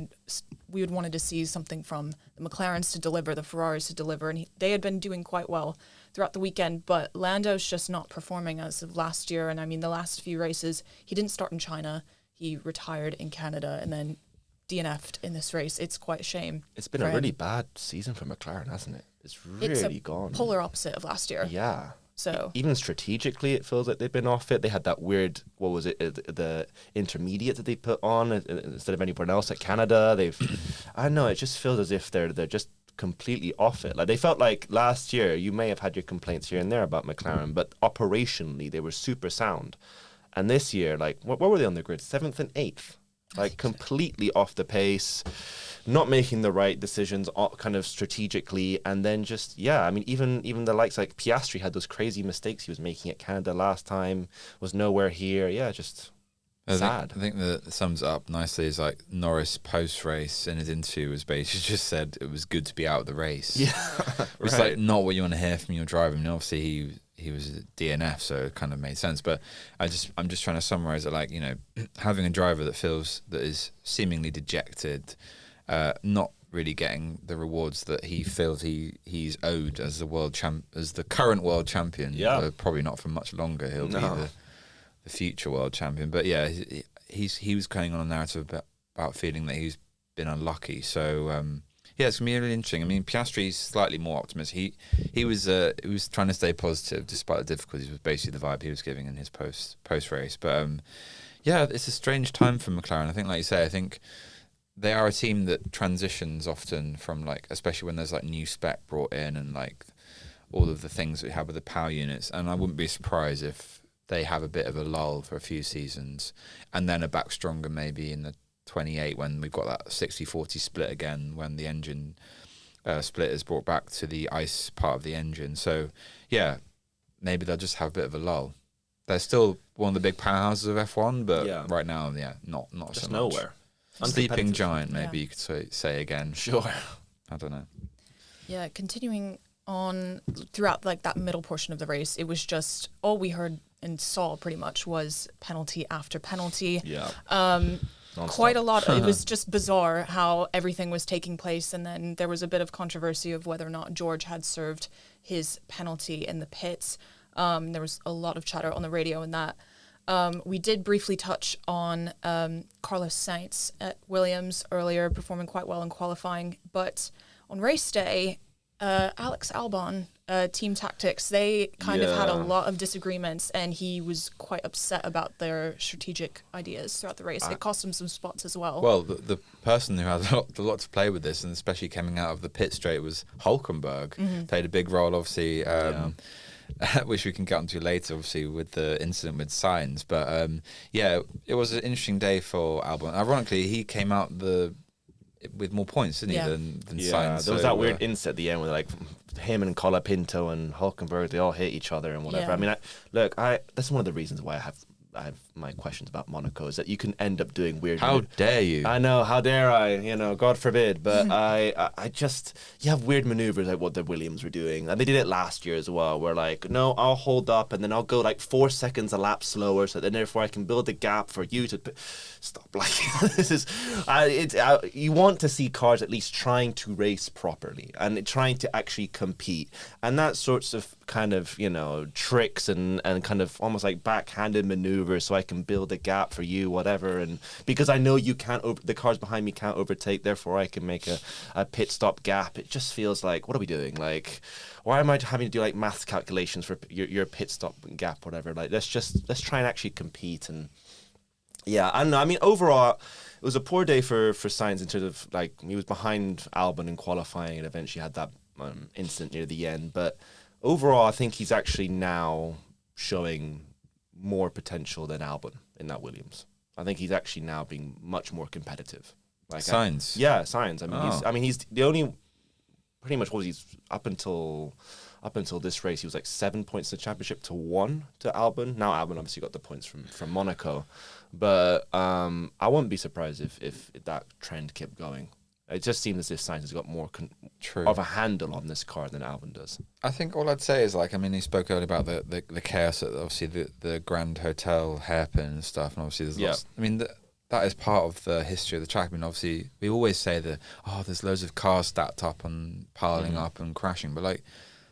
had wanted to see something from the McLarens to deliver, the Ferraris to deliver, and they had been doing quite well throughout the weekend, but Lando's just not performing as of last year. And I mean, the last few races, he didn't start in China, he retired in Canada, and then DNF'd in this race. It's quite a shame. It's been a really bad season for McLaren, hasn't it? It's really gone. Polar opposite of last year. Yeah. So even strategically, it feels like they've been off it. They had that weird, what was it, the intermediate that they put on instead of anyone else at Canada. I don't know, it just feels as if they're just completely off it. Like they felt like last year, you may have had your complaints here and there about McLaren, but operationally they were super sound. And this year, like what were they on the grid? 7th and 8th. Like completely off the pace, not making the right decisions kind of strategically, and then just I mean even the likes like Piastri had those crazy mistakes he was making at Canada last time, was nowhere here. Just sad. I think that sums it up nicely is like Norris post race in his interview was basically just said it was good to be out of the race. It's like not what you want to hear from your driver. I mean, obviously he was a DNF, so it kind of made sense. But I'm just trying to summarize it, like, having a driver that is seemingly dejected, not really getting the rewards that he feels he's owed as the current world champion. Probably not for much longer. He'll be the future world champion. But yeah, he was going on a narrative about feeling that he's been unlucky. So it's gonna be really interesting. I mean, Piastri's slightly more optimistic. He was trying to stay positive despite the difficulties. Was basically the vibe he was giving in his post race. But it's a strange time for McLaren. I think, like you say, I think they are a team that transitions often from, like, especially when there's like new spec brought in and like all of the things that we have with the power units. And I wouldn't be surprised if they have a bit of a lull for a few seasons and then are back stronger maybe in the 28 when we've got that 60-40 split again, when the engine split is brought back to the ICE part of the engine. So maybe they'll just have a bit of a lull. they're still one of the big powerhouses of F1, but Yeah. right now, not Just so much. nowhere. Sleeping Uncompetitive. giant, maybe you could say again. Sure. I don't know. Yeah, continuing on throughout like that middle portion of the race, it was just all we heard and saw pretty much was penalty after penalty. Yeah. Quite a lot. It was just bizarre how everything was taking place, and then there was a bit of controversy of whether or not George had served his penalty in the pits. There was a lot of chatter on the radio and that. We did briefly touch on Carlos Sainz at Williams earlier, performing quite well in qualifying, but on race day, Alex Albon, Team Tactics, they kind of had a lot of disagreements, and he was quite upset about their strategic ideas throughout the race. It cost him some spots as well. Well, the person who had a lot to play with this, and especially coming out of the pit straight, was Hulkenberg. Played a big role, obviously, which we can get onto later, obviously, with the incident with Sainz. But yeah, it was an interesting day for Albon. Ironically, he came out with more points, didn't he, than Sainz? There was that weird incident at the end where like him and Colapinto and Hulkenberg, they all hit each other and whatever. Yeah. I mean, that's one of the reasons why I have my questions about Monaco, is that you can end up doing weird. How dare you? I know, how dare I? God forbid. But I just, you have weird maneuvers like what the Williams were doing, and they did it last year as well. Where like, no, I'll hold up and then I'll go like 4 seconds a lap slower, so then therefore I can build a gap for you to stop. Like this is, you want to see cars at least trying to race properly and trying to actually compete, and that sorts of kind of tricks and kind of almost like backhanded maneuvers, so I can build a gap for you, whatever, and because I know you can't the cars behind me can't overtake, therefore I can make a pit stop gap. It just feels like, what are we doing? Like, why am I having to do like maths calculations for your pit stop gap, whatever? Like, let's try and actually compete. And yeah, I don't know. I mean, overall, it was a poor day for Sainz in terms of like he was behind Albon in qualifying and eventually had that incident near the end. But overall, I think he's actually now showing more potential than Albon in that Williams. I think he's actually now being much more competitive. Like Sainz? Sainz. I mean, he's the only, pretty much, he's up until this race, he was like 7 points in the championship to 1 to Albon. Now Albon obviously got the points from Monaco, but I wouldn't be surprised if that trend kept going. It just seems as if Sainz has got more of a handle on this car than Albon does. I think all I'd say is, like, I mean, he spoke earlier about the chaos at obviously the Grand Hotel hairpin and stuff, and obviously there's lots. I mean, that is part of the history of the track. I mean, obviously we always say that there's loads of cars stacked up and piling up and crashing, but like,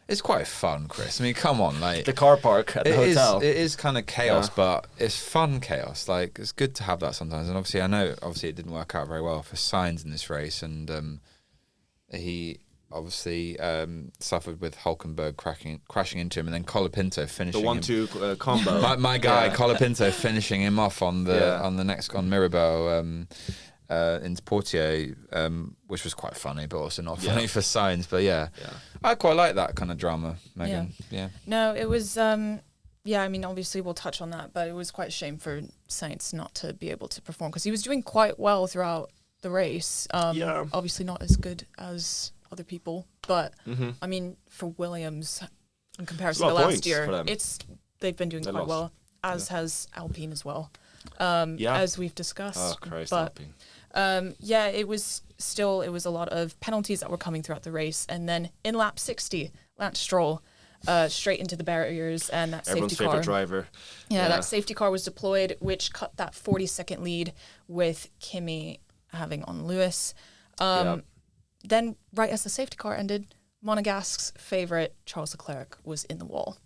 it's quite fun, Chris. I mean, come on, like the car park at the hotel. It is kind of chaos, but it's fun chaos. Like, it's good to have that sometimes. And obviously, I know it didn't work out very well for Sainz in this race, and he obviously suffered with Hulkenberg crashing into him, and then Colapinto finishing the 1-2 combo. my guy Colapinto finishing him off on Mirabel. Into Portier, which was quite funny, but also not funny for Sainz. But I quite like that kind of drama, Megan. Yeah. No, it was. I mean, obviously we'll touch on that, but it was quite a shame for Sainz not to be able to perform because he was doing quite well throughout the race. Obviously not as good as other people, but I mean, for Williams, in comparison to last year, they've been doing quite well, as has Alpine as well. As we've discussed. Oh Christ, but, Alpine. It was a lot of penalties that were coming throughout the race, and then in lap 60, Lance Stroll straight into the barriers, and that Everyone's safety car. favorite driver. That safety car was deployed, which cut that 40-second lead with Kimi having on Lewis. Then, right as the safety car ended, Monegasque's favorite Charles Leclerc was in the wall.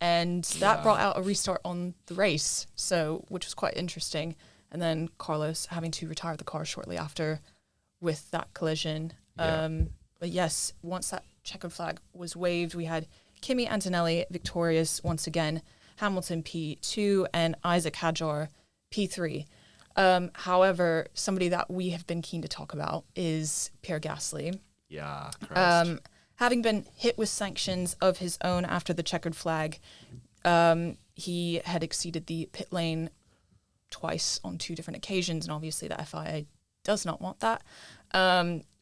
And that brought out a restart on the race, which was quite interesting. And then Carlos having to retire the car shortly after with that collision. But yes, once that checkered flag was waved, we had Kimi Antonelli victorious once again, Hamilton P2, and Isaac Hadjar P3. However, somebody that we have been keen to talk about is Pierre Gasly. Yeah, Christ. Having been hit with sanctions of his own after the checkered flag, he had exceeded the pit lane twice on 2 different occasions, and obviously the FIA does not want that.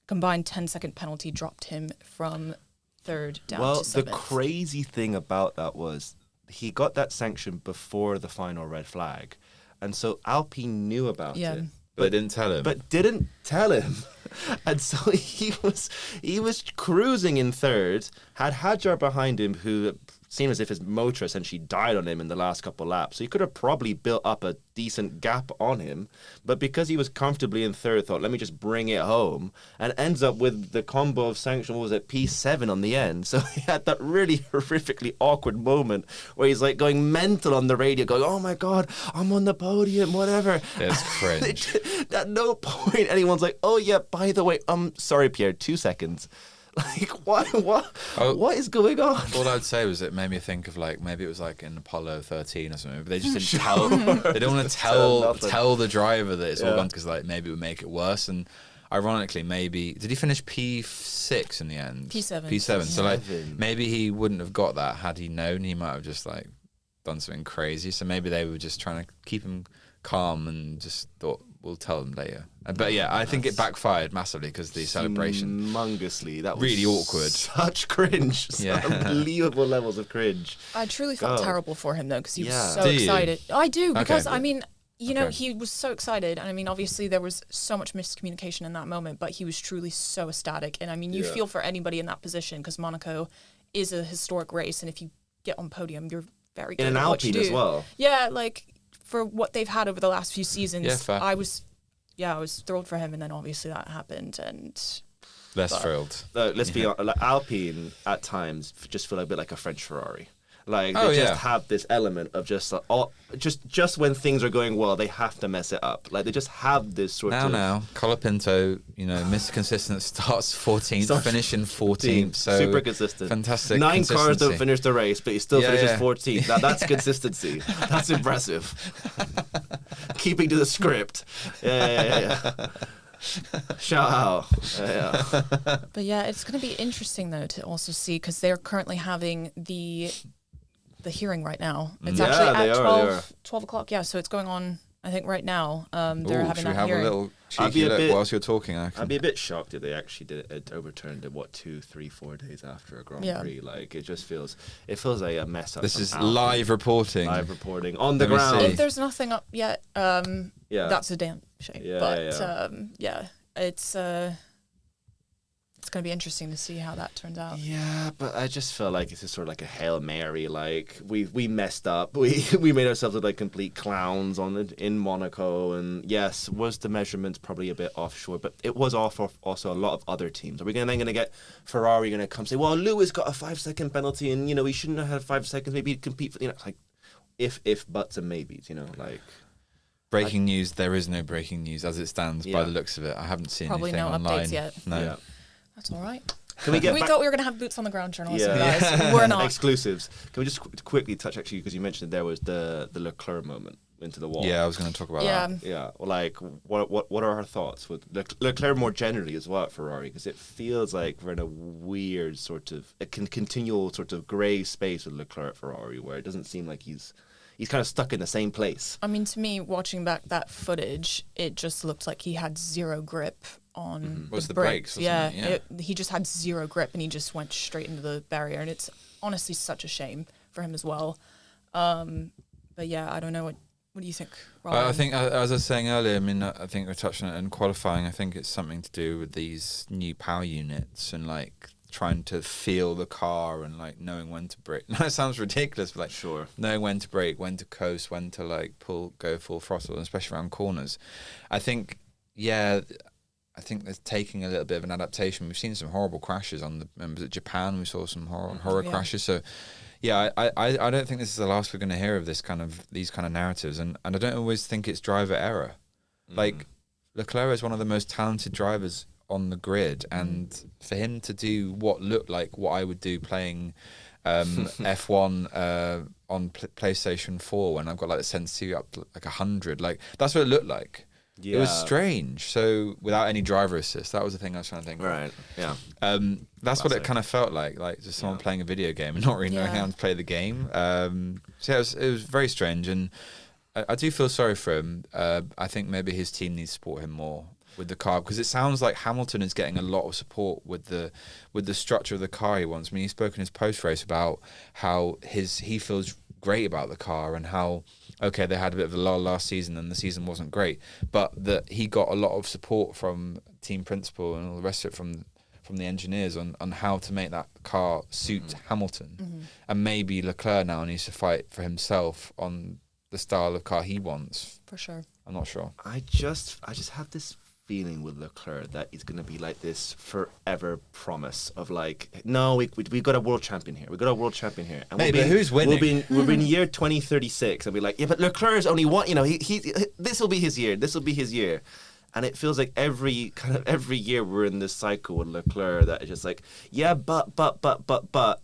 Combined 10-second penalty dropped him from 3rd down to 7th. Well, the crazy thing about that was he got that sanction before the final red flag, and so Alpine knew about it. But they didn't tell him. But didn't tell him. And so he was cruising in third, had Hadjar behind him, who seemed as if his motor essentially died on him in the last couple of laps. So he could have probably built up a decent gap on him. But because he was comfortably in third, thought, let me just bring it home. And ends up with the combo of sanction, what was it, P7 on the end. So he had that really horrifically awkward moment where he's like going mental on the radio, going, oh my God, I'm on the podium, whatever. It's cringe. At no point anyone's like, oh yeah, by the way, sorry, Pierre, 2 seconds. Like, what is going on? All I'd say was it made me think of like, maybe it was like in Apollo 13 or something, but they just didn't tell, they don't want to tell the driver that it's all gone, because like maybe it would make it worse. And ironically, maybe, did he finish P6 in the end? P7. So like, maybe he wouldn't have got that had he known. He might have just like done something crazy. So maybe they were just trying to keep him calm and just thought, we'll tell them later. But yeah, I think it backfired massively because the celebration. Humongously. That was really awkward. Such cringe. Yeah. Unbelievable levels of cringe. I truly felt terrible for him, though, because he was so Do you? excited. I do, because, Okay. I mean, you know, he was so excited. And I mean, obviously, there was so much miscommunication in that moment, but he was truly so ecstatic. And I mean, you feel for anybody in that position, because Monaco is a historic race. And if you get on podium, you're very good In an at what you Alpine do. as well. Yeah, like, for what they've had over the last few seasons, Yeah, fair. I was thrilled for him, and then obviously that happened, and Less thrilled. Let's be honest, like Alpine at times just feel a bit like a French Ferrari. Like they Oh, just yeah. have this element of just just when things are going well, they have to mess it up. Like they just have this sort of Now, Colapinto, you know, Mr. Consistent starts 14th, finishing 14th. So super consistent. Fantastic. 9 cars don't consistency. finish the race, but he still finishes yeah. 14th. That's consistency. That's impressive. Keeping to the script. Yeah. Shout out. Yeah. But yeah, it's going to be interesting though to also see, because they're currently having the hearing right now. It's actually they at are. 12 o'clock. Yeah, so it's going on, I think, right now. They're Ooh, having should that we have hearing. a little I'd be cheeky a look bit- whilst you're talking? I'd be a bit shocked if they actually did it overturned it 2, 3, 4 days after a Grand Prix. Like it just feels like a mess up. This from is Alpine. live reporting. Live reporting on the Let me ground. see. If there's nothing up yet, that's a damn shame. Yeah, but it's going to be interesting to see how that turns out. Yeah, but I just feel like it's just sort of like a Hail Mary. Like we messed up. We made ourselves look like complete clowns in Monaco. And yes, was the measurements probably a bit offshore, but it was off of also a lot of other teams. Are we then going to get Ferrari going to come say, well, Lewis got a 5-second penalty, and we shouldn't have had 5 seconds. Maybe he'd compete for it's like if buts and maybes. Like. Breaking news. There is no breaking news as it stands by the looks of it. I haven't seen Probably anything no online. updates yet. No. Yeah. That's all right. Can we get We back? thought we were going to have boots on the ground journalism, guys. We're not. Exclusives. Can we just quickly touch, actually, because you mentioned there was the Leclerc moment into the wall. Yeah, I was going to talk about that. Yeah. Like, what are our thoughts with Leclerc more generally as well at Ferrari? Because it feels like we're in a weird sort of continual sort of grey space with Leclerc at Ferrari, where it doesn't seem like he's kind of stuck in the same place. I mean, to me, watching back that footage, it just looked like he had zero grip on Was the the brakes, wasn't it? Yeah. He just had zero grip, and he just went straight into the barrier, and it's honestly such a shame for him as well. But yeah, I don't know. What do you think, Ryan? I think, as I was saying earlier, I mean, I think we touched on it in qualifying. I think it's something to do with these new power units and like trying to feel the car and like knowing when to brake. That sounds ridiculous, but like Sure. knowing when to brake, when to coast, when to like go full throttle, and especially around corners. I think they're taking a little bit of an adaptation. We've seen some horrible crashes was it Japan? We saw some horror crashes. So yeah, I don't think this is the last we're going to hear of these kind of narratives, and I don't always think it's driver error. Like Leclerc is one of the most talented drivers on the grid, and for him to do what looked like what I would do playing F1 on PlayStation 4 when I've got like the sensitivity up to like 100, like that's what it looked like. Yeah. It was strange. So without any driver assist, that was the thing I was trying to think of. Right. Yeah. That's what it kind of felt like just someone playing a video game and not really knowing how to play the game. So yeah, it was very strange, and I do feel sorry for him. I think maybe his team needs to support him more with the car, because it sounds like Hamilton is getting a lot of support with the structure of the car he wants. I mean, he spoke in his post race about how he feels great about the car and how, okay, they had a bit of a lull last season and the season wasn't great, but that he got a lot of support from team principal and all the rest of it from the engineers on how to make that car suit Hamilton. And maybe Leclerc now needs to fight for himself on the style of car he wants. For sure. I'm not sure. I just have this feeling with Leclerc that he's going to be like this forever promise of like, no, we got a world champion here. We got a world champion here. And Maybe who's winning? We'll be in year 2036 and be like, yeah, but Leclerc's only one. You know, he this will be his year. This will be his year. And it feels like every year we're in this cycle with Leclerc that is just like, yeah, but,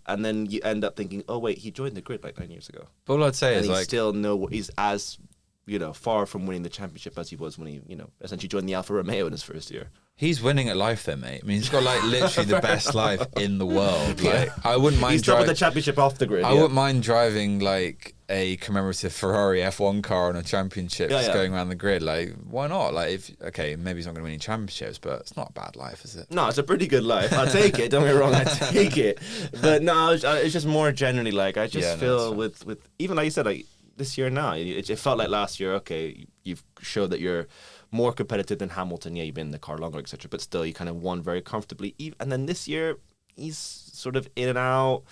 and then you end up thinking, oh wait, he joined the grid like 9 years ago. But all I'd say And is he's as far from winning the championship as he was when he, essentially joined the Alfa Romeo in his first year. he's winning at life there, mate. I mean, he's got like literally the best life in the world. Like, I wouldn't mind. He's doubled the championship off the grid. I wouldn't mind driving like a commemorative Ferrari F1 car on a championship, just going around the grid. Like, why not? Like, maybe he's not going to win any championships, but it's not a bad life, is it? No, it's a pretty good life. I'll take it. Don't get me wrong, I take it. But no, it's just more generally like I just feel with even like you said, like this year now, it felt like last year. Okay, you've showed that you're more competitive than Hamilton. Yeah, you've been in the car longer, etc. But still, you kind of won very comfortably. And then this year, he's sort of in and out.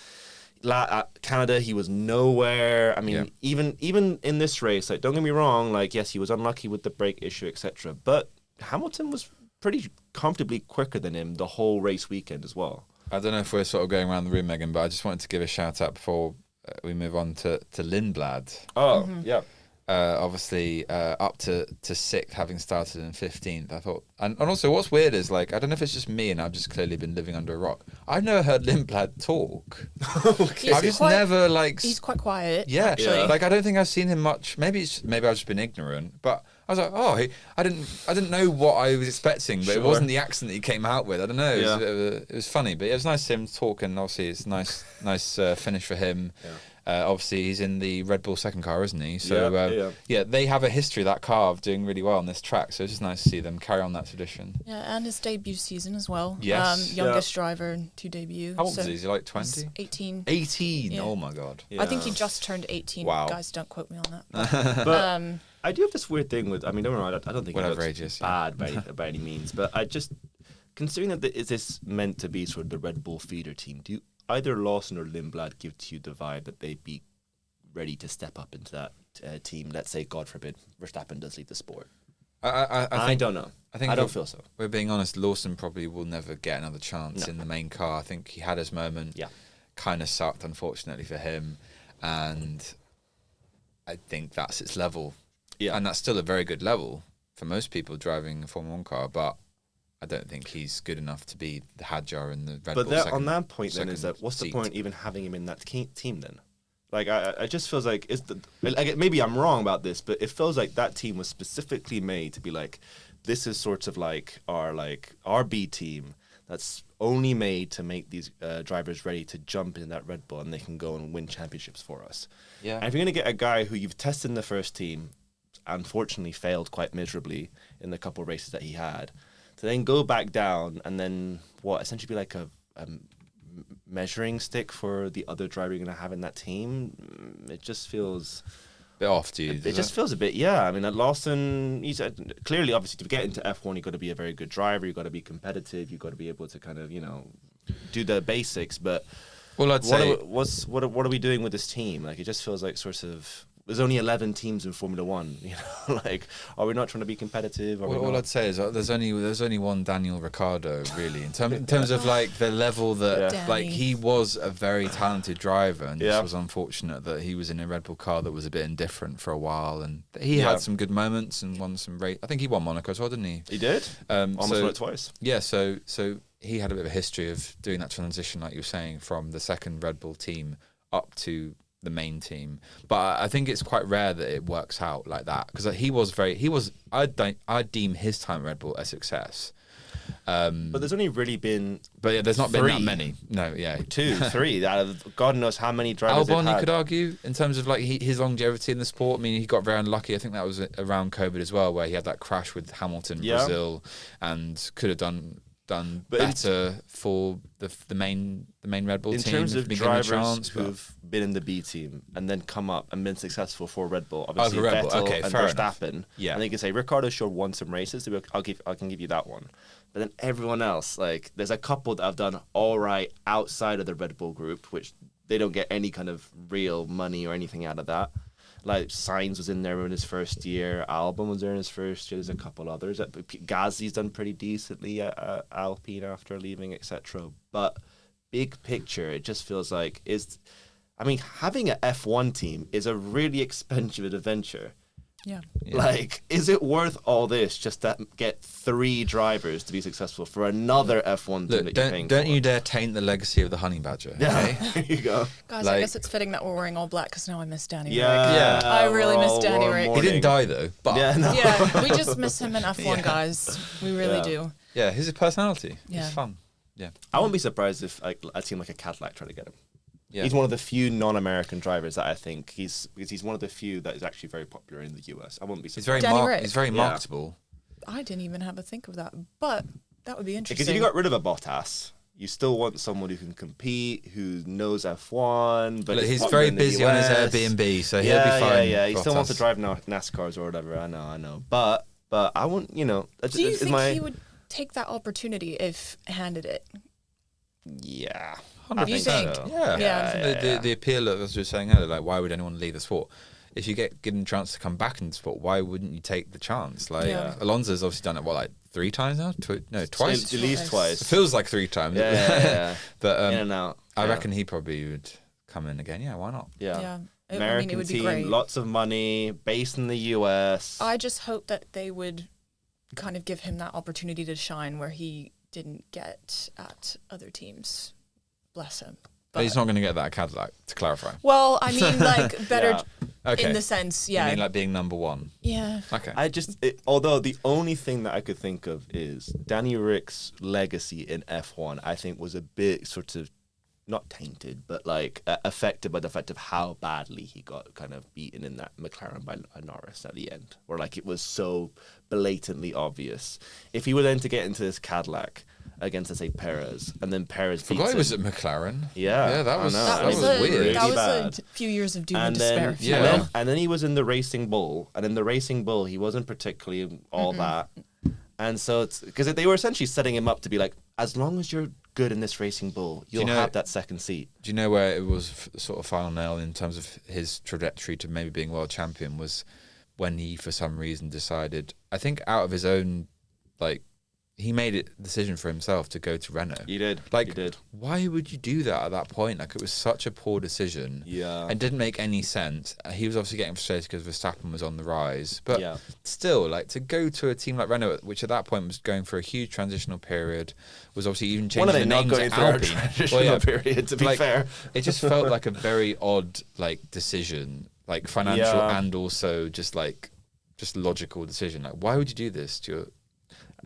Canada, he was nowhere. I mean, even in this race, like, don't get me wrong, like, yes, he was unlucky with the brake issue, etc. But Hamilton was pretty comfortably quicker than him the whole race weekend as well. I don't know if we're sort of going around the room, Megan, but I just wanted to give a shout out before we move on to Lindblad. Oh, yeah. Obviously up to 6th, having started in 15th. I thought, and also what's weird is, like, I don't know if it's just me and I've just clearly been living under a rock. I've never heard Lindblad talk. Okay. I've just never like. He's quite quiet. Yeah, actually. like I don't think I've seen him much. Maybe I've just been ignorant, but I was like, I didn't know what I was expecting, but it wasn't the accent that he came out with. I don't know. It was funny, but it was nice to see him talk, and obviously it's nice finish for him. Yeah. Obviously, he's in the Red Bull second car, isn't he? So, they have a history, that car, of doing really well on this track. So it's just nice to see them carry on that tradition. Yeah, and his debut season as well. Yes. Youngest driver to debut. How old is he? Is he like 20? 18. 18? Yeah. Oh, my God. Yeah. I think he just turned 18. Wow. Guys, don't quote me on that. But I do have this weird thing with, I mean, don't worry, I don't think it's bad by any means, but I just, considering that is this meant to be sort of the Red Bull feeder team, do either Lawson or Lindblad give to you the vibe that they'd be ready to step up into that team? Let's say, God forbid, Verstappen does leave the sport. I don't know. I don't feel so. We're being honest, Lawson probably will never get another chance in the main car. I think he had his moment. Yeah. Kind of sucked, unfortunately, for him. And I think that's its level. Yeah. And that's still a very good level for most people driving a Formula 1 car, but I don't think he's good enough to be the Hadjar in the Red Bull. But on that point, then, is that what's the point even having him in that team then? Like, I just feels like maybe I'm wrong about this, but it feels like that team was specifically made to be like, this is sort of like our B team that's only made to make these drivers ready to jump in that Red Bull and they can go and win championships for us. Yeah. And if you're going to get a guy who you've tested in the first team, unfortunately failed quite miserably in the couple of races that he had, to then go back down and then essentially be like a measuring stick for the other driver you're going to have in that team, it just feels a bit off to you. It just feels a bit, I mean, at Lawson, he's clearly, obviously, to get into F1, you've got to be a very good driver, you've got to be competitive, you've got to be able to kind of, do the basics, but what are we doing with this team? Like, it just feels like sort of, there's only 11 teams in Formula 1, like, are we not trying to be competitive? All I'd say is there's only one Daniel Ricciardo, really, in terms of like the level that like he was a very talented driver, and this was unfortunate that he was in a Red Bull car that was a bit indifferent for a while, and he had some good moments and won some race. I think he won Monaco as well, didn't he? He did. Almost won it twice. Yeah, so he had a bit of a history of doing that transition, like you were saying, from the second Red Bull team up to the main team, but I think it's quite rare that it works out like that, because I'd deem his time at Red Bull a success. But there's only really been, there's not been that many. No, 2, 3 out of God knows how many drivers. Albon, you could argue, in terms of like his longevity in the sport. I mean, he got very unlucky. I think that was around COVID as well, where he had that crash with Hamilton, Brazil, and could have done done better for the main Red Bull in team terms of been given a drivers chance, who've been in the B team and then come up and been successful for Red Bull. Obviously, for Red Bull. Vettel Okay, and fair Verstappen. enough. Yeah. And they can say Ricciardo showed won some races. I can give you that one. But then everyone else, like there's a couple that have done all right outside of the Red Bull group, which they don't get any kind of real money or anything out of that. Like Sainz was in there in his first year. Albon was there in his first year. There's a couple others. Gasly's done pretty decently at Alpine after leaving, etc. But big picture, it just feels like having an F1 team is a really expensive adventure. Yeah. Like, is it worth all this just to get 3 drivers to be successful for another F1 team that you're paying don't for? you dare taint the legacy of the Honey Badger. Yeah, Okay? there you go. Guys, Like- I guess it's fitting that we're wearing all black because now I miss Danny Rick. Yeah. I really we're miss all Danny warm Rick. He didn't morning. die though. But Yeah, no. Yeah, we just miss him in F1, Yeah. guys. We really Yeah. do. yeah, his personality. Yeah. It's fun. Yeah. I wouldn't be surprised if a team like a Cadillac tried to get him. Yeah. He's one of the few non-American drivers that I think he's one of the few that is actually very popular in the US. I wouldn't be He's surprised. very Danny Rick. he's very Yeah. marketable. I didn't even have a think of that, but that would be interesting. Because if you got rid of a Bottas, you still want someone who can compete, who knows F1, but Look, is he's popular very in the busy on his US. Airbnb, so he'll be fine. Yeah. He still wants to Bottas. drive NASCARs or whatever. I know. But I wouldn't. Do you think he would take that opportunity if handed it? Yeah. 100%. You think? Yeah. Yeah. The appeal of, as we were saying earlier, like, why would anyone leave the sport? If you get given a chance to come back in the sport, why wouldn't you take the chance? Like, Yeah. Alonso's obviously done it, like 3 times now? Twice? At least It twice. feels like 3 times. Yeah. But In and out. I Yeah. reckon he probably would come in again. Yeah, why not? Yeah. I American mean, it would be team, great. lots of money, based in the US. I just hope that they would kind of give him that opportunity to shine where he didn't get at other teams. Bless him. But he's not going to get that Cadillac, to clarify. Well, I mean, like, better Okay. in the sense, You yeah. mean like being number 1? Yeah. Okay. Although the only thing that I could think of is Danny Rick's legacy in F1, I think was a bit sort of not tainted, but like affected by the fact of how badly he got kind of beaten in that McLaren by Norris at the end, where like it was so blatantly obvious. If he were then to get into this Cadillac against, let's say, Perez, and then Perez Forgot beats he was him. at McLaren. Yeah, that I was know. that I was mean, weird. really That was bad. a few years of doom and And despair. then, if you yeah. will. and then he was in the Racing Bull, and in the Racing Bull, he wasn't particularly all that. And so it's because they were essentially setting him up to be like, as long as you're good in this Racing Bull, you'll have that second seat. Do you know where it was sort of final nail in terms of his trajectory to maybe being world champion was when he, for some reason, decided, I think out of his own, like, he made a decision for himself to go to Renault. You did. Like, you did. why would you do that at that point? Like, it was such a poor decision. Yeah. It didn't make any sense. He was obviously getting frustrated because Verstappen was on the rise. But Yeah. still, like, to go to a team like Renault, which at that point was going for a huge transitional period, was obviously even changing When are they the not name going to through a Alpine. transitional period, to be like, fair? It just felt like a very odd, like, decision, like, financial Yeah. and also just logical decision. Like, why would you do this to your...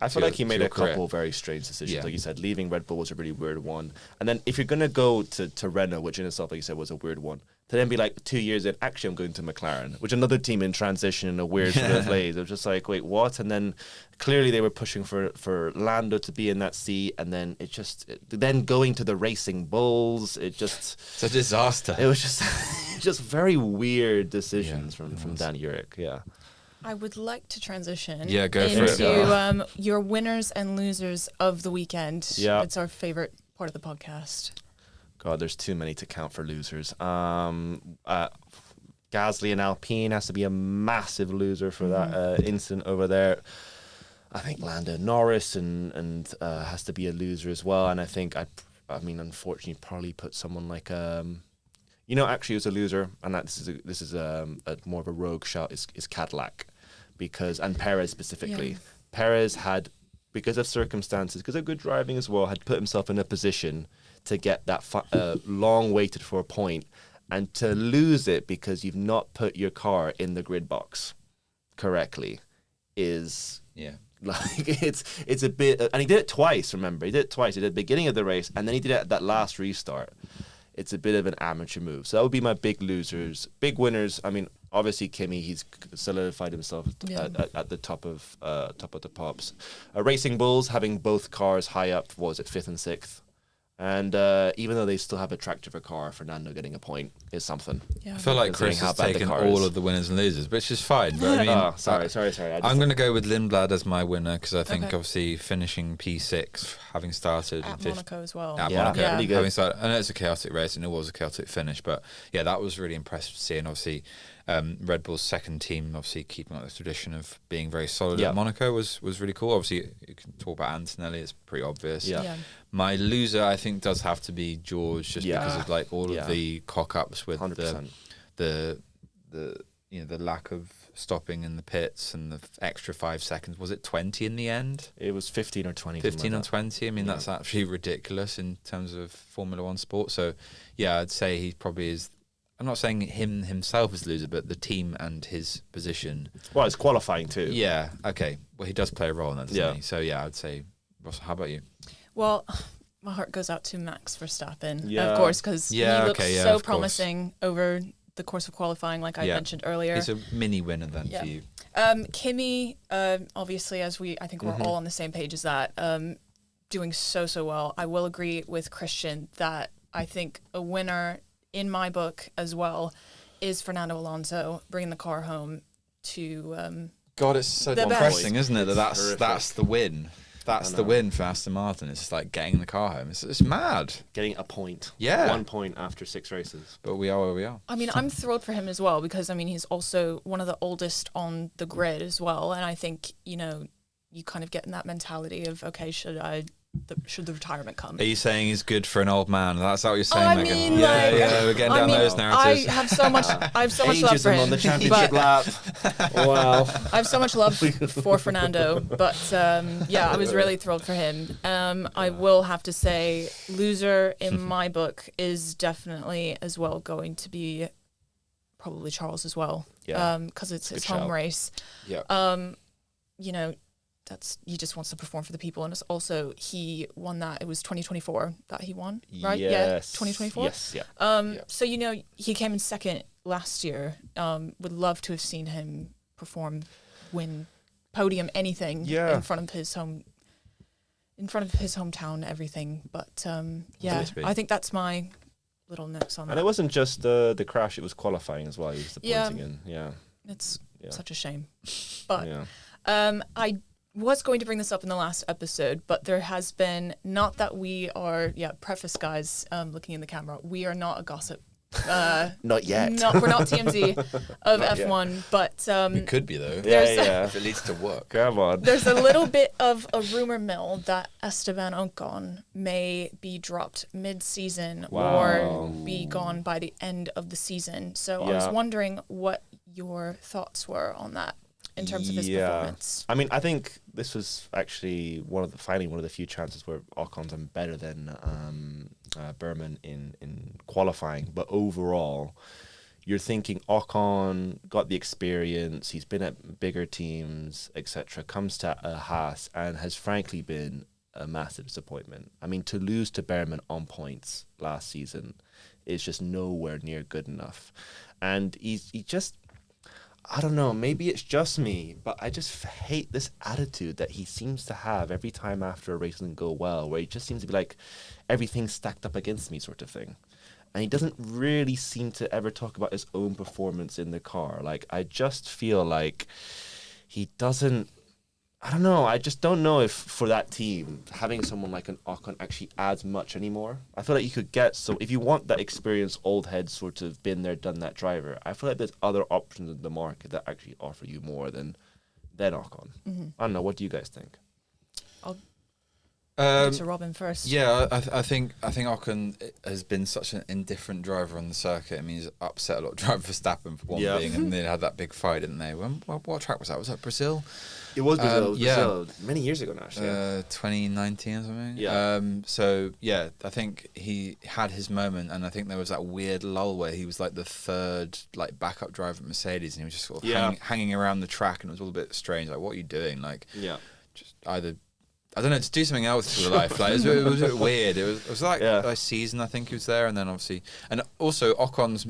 I feel to like he your- made to a your career? couple very strange decisions. Yeah. Like you said, leaving Red Bull was a really weird one. And then if you're going to go to Renault, which in itself, like you said, was a weird one, to then be like 2 years in, actually I'm going to McLaren, which another team in transition in a weird sort of phase. It was just like, wait, what? And then clearly they were pushing for Lando to be in that seat. And then then going to the Racing Bulls, It's a disaster. it was just just very weird decisions Yeah, from Danny Rick. Yeah. I would like to transition Yeah, go for it. into your winners and losers of the weekend. Yeah. It's our favorite part of the podcast. God, there's too many to count for losers. Gasly and Alpine has to be a massive loser for that incident over there. I think Lando Norris and has to be a loser as well. And I think I mean, unfortunately, probably put someone like actually, as a loser, and this is a more of a rogue shout is Cadillac, and Perez specifically. Yeah. Perez had, because of circumstances, because of good driving as well, had put himself in a position to get that long waited for a point, and to lose it because you've not put your car in the grid box correctly is like it's a bit. And he did it twice. Remember, he did it twice. He did it at the beginning of the race, and then he did it at that last restart. It's a bit of an amateur move. So that would be my big losers. Big winners, I mean, obviously Kimi, he's solidified himself at the top of the pops. Racing Bulls having both cars high up, what was it, 5th and 6th? And even though they still have a tractor car, Fernando getting a point is something. I feel like Chris has taken all of the winners and losers, which is fine. But I mean, sorry. I'm going to go with Lindblad as my winner because I think obviously finishing P6, having started at Monaco as well. At Monaco, really good. having started, I know it's a chaotic race and it was a chaotic finish, but yeah, that was really impressive to see. And obviously, Red Bull's second team, obviously keeping up the tradition of being very solid at Monaco was really cool. Obviously, you can talk about Antonelli; it's pretty obvious. My loser, I think, does have to be George, just because of like all of the cock-ups with 100%. the the lack of stopping in the pits and the extra 5 seconds. Was it 20 in the end? It was 15 or 20. 15 or 20. I mean, that's actually ridiculous in terms of Formula One sport. So, yeah, I'd say he probably is. I'm not saying him himself is the loser, but the team and his position. Well, it's qualifying too. Yeah. Okay. Well, he does play a role in that, doesn't he? So, yeah, I'd say. Russell, how about you? Well, my heart goes out to Max Verstappen, of course, because he looks so promising over the course of qualifying, like I mentioned earlier. He's a mini winner then for you. Kimi, obviously, I think we're all on the same page as that, doing so well. I will agree with Christian that I think a winner in my book as well is Fernando Alonso bringing the car home to God, it's so depressing, isn't it? That's the win. That's the win for Aston Martin. It's just like getting the car home. It's mad. Getting a point. Yeah. 1 point after 6 races. But we are where we are. I mean, I'm thrilled for him as well because, I mean, he's also one of the oldest on the grid as well. And I think, you kind of get in that mentality of, okay, should the retirement come? Are you saying he's good for an old man? That's what you're saying, I Megan? mean, We're getting down those narratives. I have so much love for him. On the championship lap. Wow. I have so much love for Fernando, but I was really thrilled for him. I will have to say, loser in my book is definitely as well going to be probably Charles as well. Yeah. Because it's his home race. Yeah. He just wants to perform for the people, and it's also he won that. It was 2024 that he won, right? Yes. Yeah, 2024. Yes, yeah. So he came in second last year. Would love to have seen him perform, win, podium, anything in front of his hometown, everything. But I think that's my little notes on that. And it wasn't just the crash; it was qualifying as well. He was the pointing in. Yeah, it's such a shame, but I was going to bring this up in the last episode, but there has been, not that we are, preface guys, looking in the camera, we are not a gossip. Not yet. We're not TMZ of F1, but... we could be, though. If it leads to work. Come on. There's a little bit of a rumor mill that Esteban Ocon may be dropped mid-season or be gone by the end of the season. So I was wondering what your thoughts were on that. In terms of his performance. I mean, I think this was actually one of the few chances where Ocon's better than Berman in qualifying. But overall, you're thinking Ocon got the experience, he's been at bigger teams, etc., comes to a Haas and has frankly been a massive disappointment. I mean, to lose to Berman on points last season is just nowhere near good enough. And he just... I don't know, maybe it's just me, but I just hate this attitude that he seems to have every time after a race doesn't go well, where he just seems to be like, everything's stacked up against me sort of thing. And he doesn't really seem to ever talk about his own performance in the car. Like, I just feel like he doesn't... I don't know. I just don't know if for that team, having someone like an Ocon actually adds much anymore. I feel like you could get if you want that experienced old head sort of been there, done that driver, I feel like there's other options in the market that actually offer you more than Ocon. Mm-hmm. I don't know. What do you guys think? I'll give it to Robin first. Yeah, I think Ocon has been such an indifferent driver on the circuit. I mean, he's upset a lot of driver Verstappen for one thing, and they had that big fight, didn't they? What track was that? Was that Brazil? It was Brazil. Brazil many years ago now, actually. 2019 or something. Yeah. I think he had his moment, and I think there was that weird lull where he was like the third backup driver at Mercedes, and he was just sort of hanging around the track, and it was all a bit strange. Like, what are you doing? Like, just either. I don't know, to do something else with your life. Like, it was a bit weird. It was like a season, I think he was there, and then obviously, and also Ocon's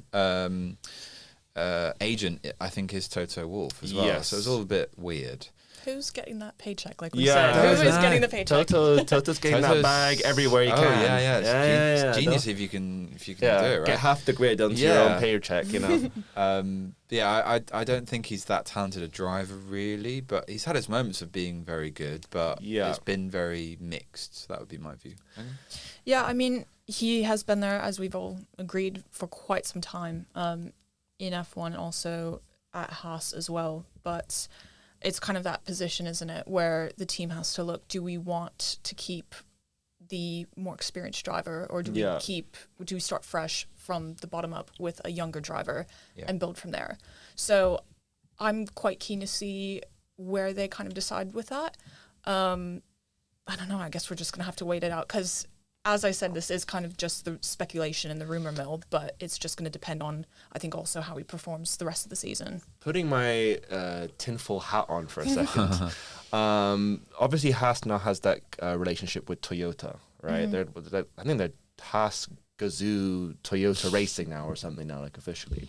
agent, I think, is Toto Wolff as well. Yes. So it's all a bit weird. Who's getting that paycheck? Like we Yeah. said, who is getting the paycheck? Toto's getting that bag everywhere he can. Yeah. It's genius no? if you can do it, right? Get half the grid onto your own paycheck, you know. I don't think he's that talented a driver really, but he's had his moments of being very good, but it's been very mixed. So that would be my view. Yeah, I mean, he has been there, as we've all agreed, for quite some time in F1 and also at Haas as well. But it's kind of that position, isn't it, where the team has to look, do we want to keep the more experienced driver, or do we start fresh from the bottom up with a younger driver and build from there? So I'm quite keen to see where they kind of decide with that. I don't know, I guess we're just going to have to wait it out, because as I said, this is kind of just the speculation and the rumor mill, but it's just going to depend on, I think, also how he performs the rest of the season. Putting my tinfoil hat on for a second, obviously Haas now has that relationship with Toyota, right? Mm-hmm. I think they're Haas Gazoo Toyota Racing now or something now, like officially.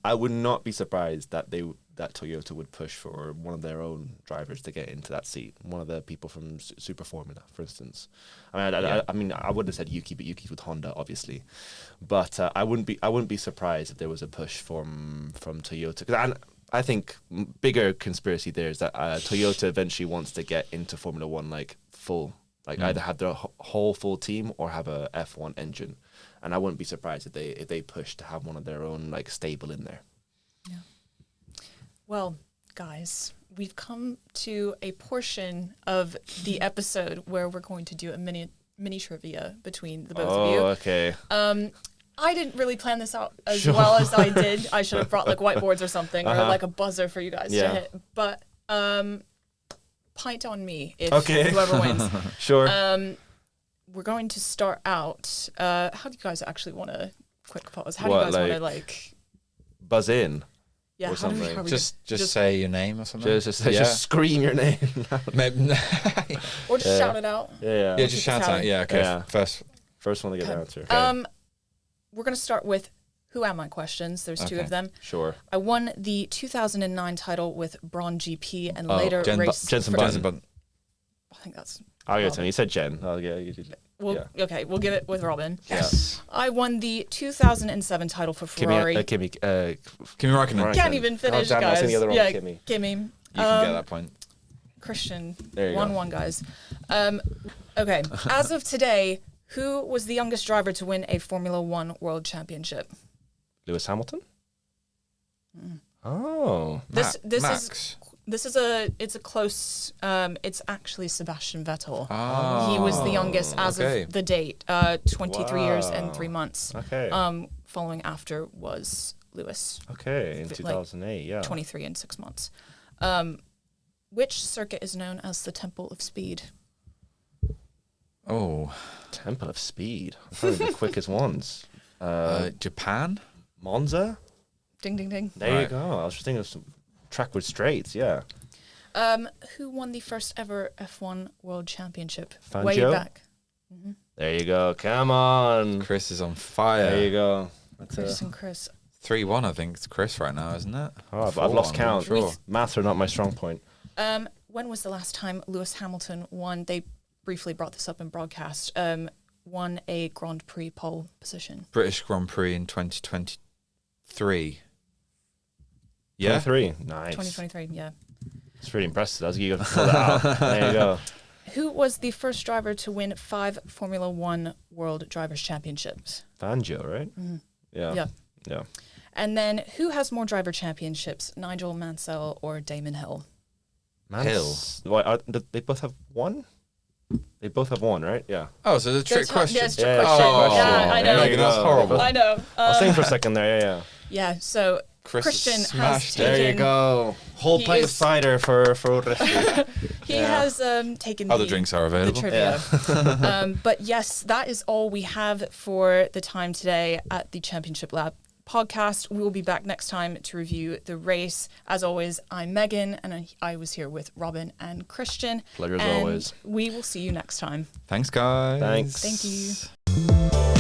I would not be surprised that Toyota would push for one of their own drivers to get into that seat. One of the people from Super Formula, for instance. I mean, I would have said Yuki, but Yuki's with Honda, obviously. But I wouldn't be surprised if there was a push from Toyota. 'Cause I think bigger conspiracy there is that Toyota eventually wants to get into Formula One like full, either have their whole full team or have a F1 engine. And I wouldn't be surprised if they push to have one of their own like stable in there. Yeah. Well, guys, we've come to a portion of the episode where we're going to do a mini trivia between the both of you. Oh, okay. I didn't really plan this out as well as I did. I should have brought like whiteboards or something, or like a buzzer for you guys to hit. But pint on me if whoever wins. Sure. We're going to start out. How do you guys actually want to quick pause? How do you guys want to like buzz in? Yeah, or something. Just say your name or something. Just scream your name. Maybe, or just shout it out. Yeah, just shout out. Yeah, okay. Yeah. First one to get the answer. Okay. We're going to start with who am I questions. There's two of them. Sure. I won the 2009 title with Braun GP and later raced Jensen for... Button. I think that's... I'll give it to him. You said Jen. Okay, we'll give it with Robin. Yes. I won the 2007 title for Ferrari. Kimi Raikkonen. Can't even finish, damn, guys. The other one, Kimi. You can get that point. Christian. There you go. 1-1, guys. Okay, as of today, who was the youngest driver to win a Formula One World Championship? Lewis Hamilton? Oh. This Max. It's a close, it's actually Sebastian Vettel. Oh, he was the youngest as of the date, 23 years and 3 months. Okay. Following after was Lewis. Okay, in 2008, 23 and 6 months. Which circuit is known as the Temple of Speed? Oh. Temple of Speed. Probably the quickest ones. Japan? Monza? Ding, ding, ding. There you go. I was just thinking of some track with straights, yeah. Who won the first ever F1 World Championship? Fangio? Way back. Mm-hmm. There you go. Come on. Chris is on fire. There you go. Chris and Chris. 3-1, I think it's Chris right now, isn't it? Oh, I've lost count. Sure. Maths are not my strong point. When was the last time Lewis Hamilton won? They briefly brought this up in broadcast. Won a Grand Prix pole position. British Grand Prix in 2023. Yeah. 23. Nice. 2023, yeah. It's pretty impressive. I was going to pull that out. There you go. Who was the first driver to win 5 Formula One World Drivers' Championships? Fangio, right? Mm-hmm. Yeah. And then who has more driver championships, Nigel Mansell or Damon Hill? Hill. They both have one? They both have one, right? Yeah. Oh, so the trick question. Yeah, it's a trick question. Yeah, I know. That's horrible. I know. I was thinking for a second there, yeah. Yeah, so Christian has taken... There you go. Whole pint of cider for Urresti. He has taken other drinks are available. The trivia. Yeah. But yes, that is all we have for the time today at the Championship Lab podcast. We will be back next time to review the race. As always, I'm Megan, and I was here with Robin and Christian. Pleasure as always. We will see you next time. Thanks, guys. Thanks. Thank you.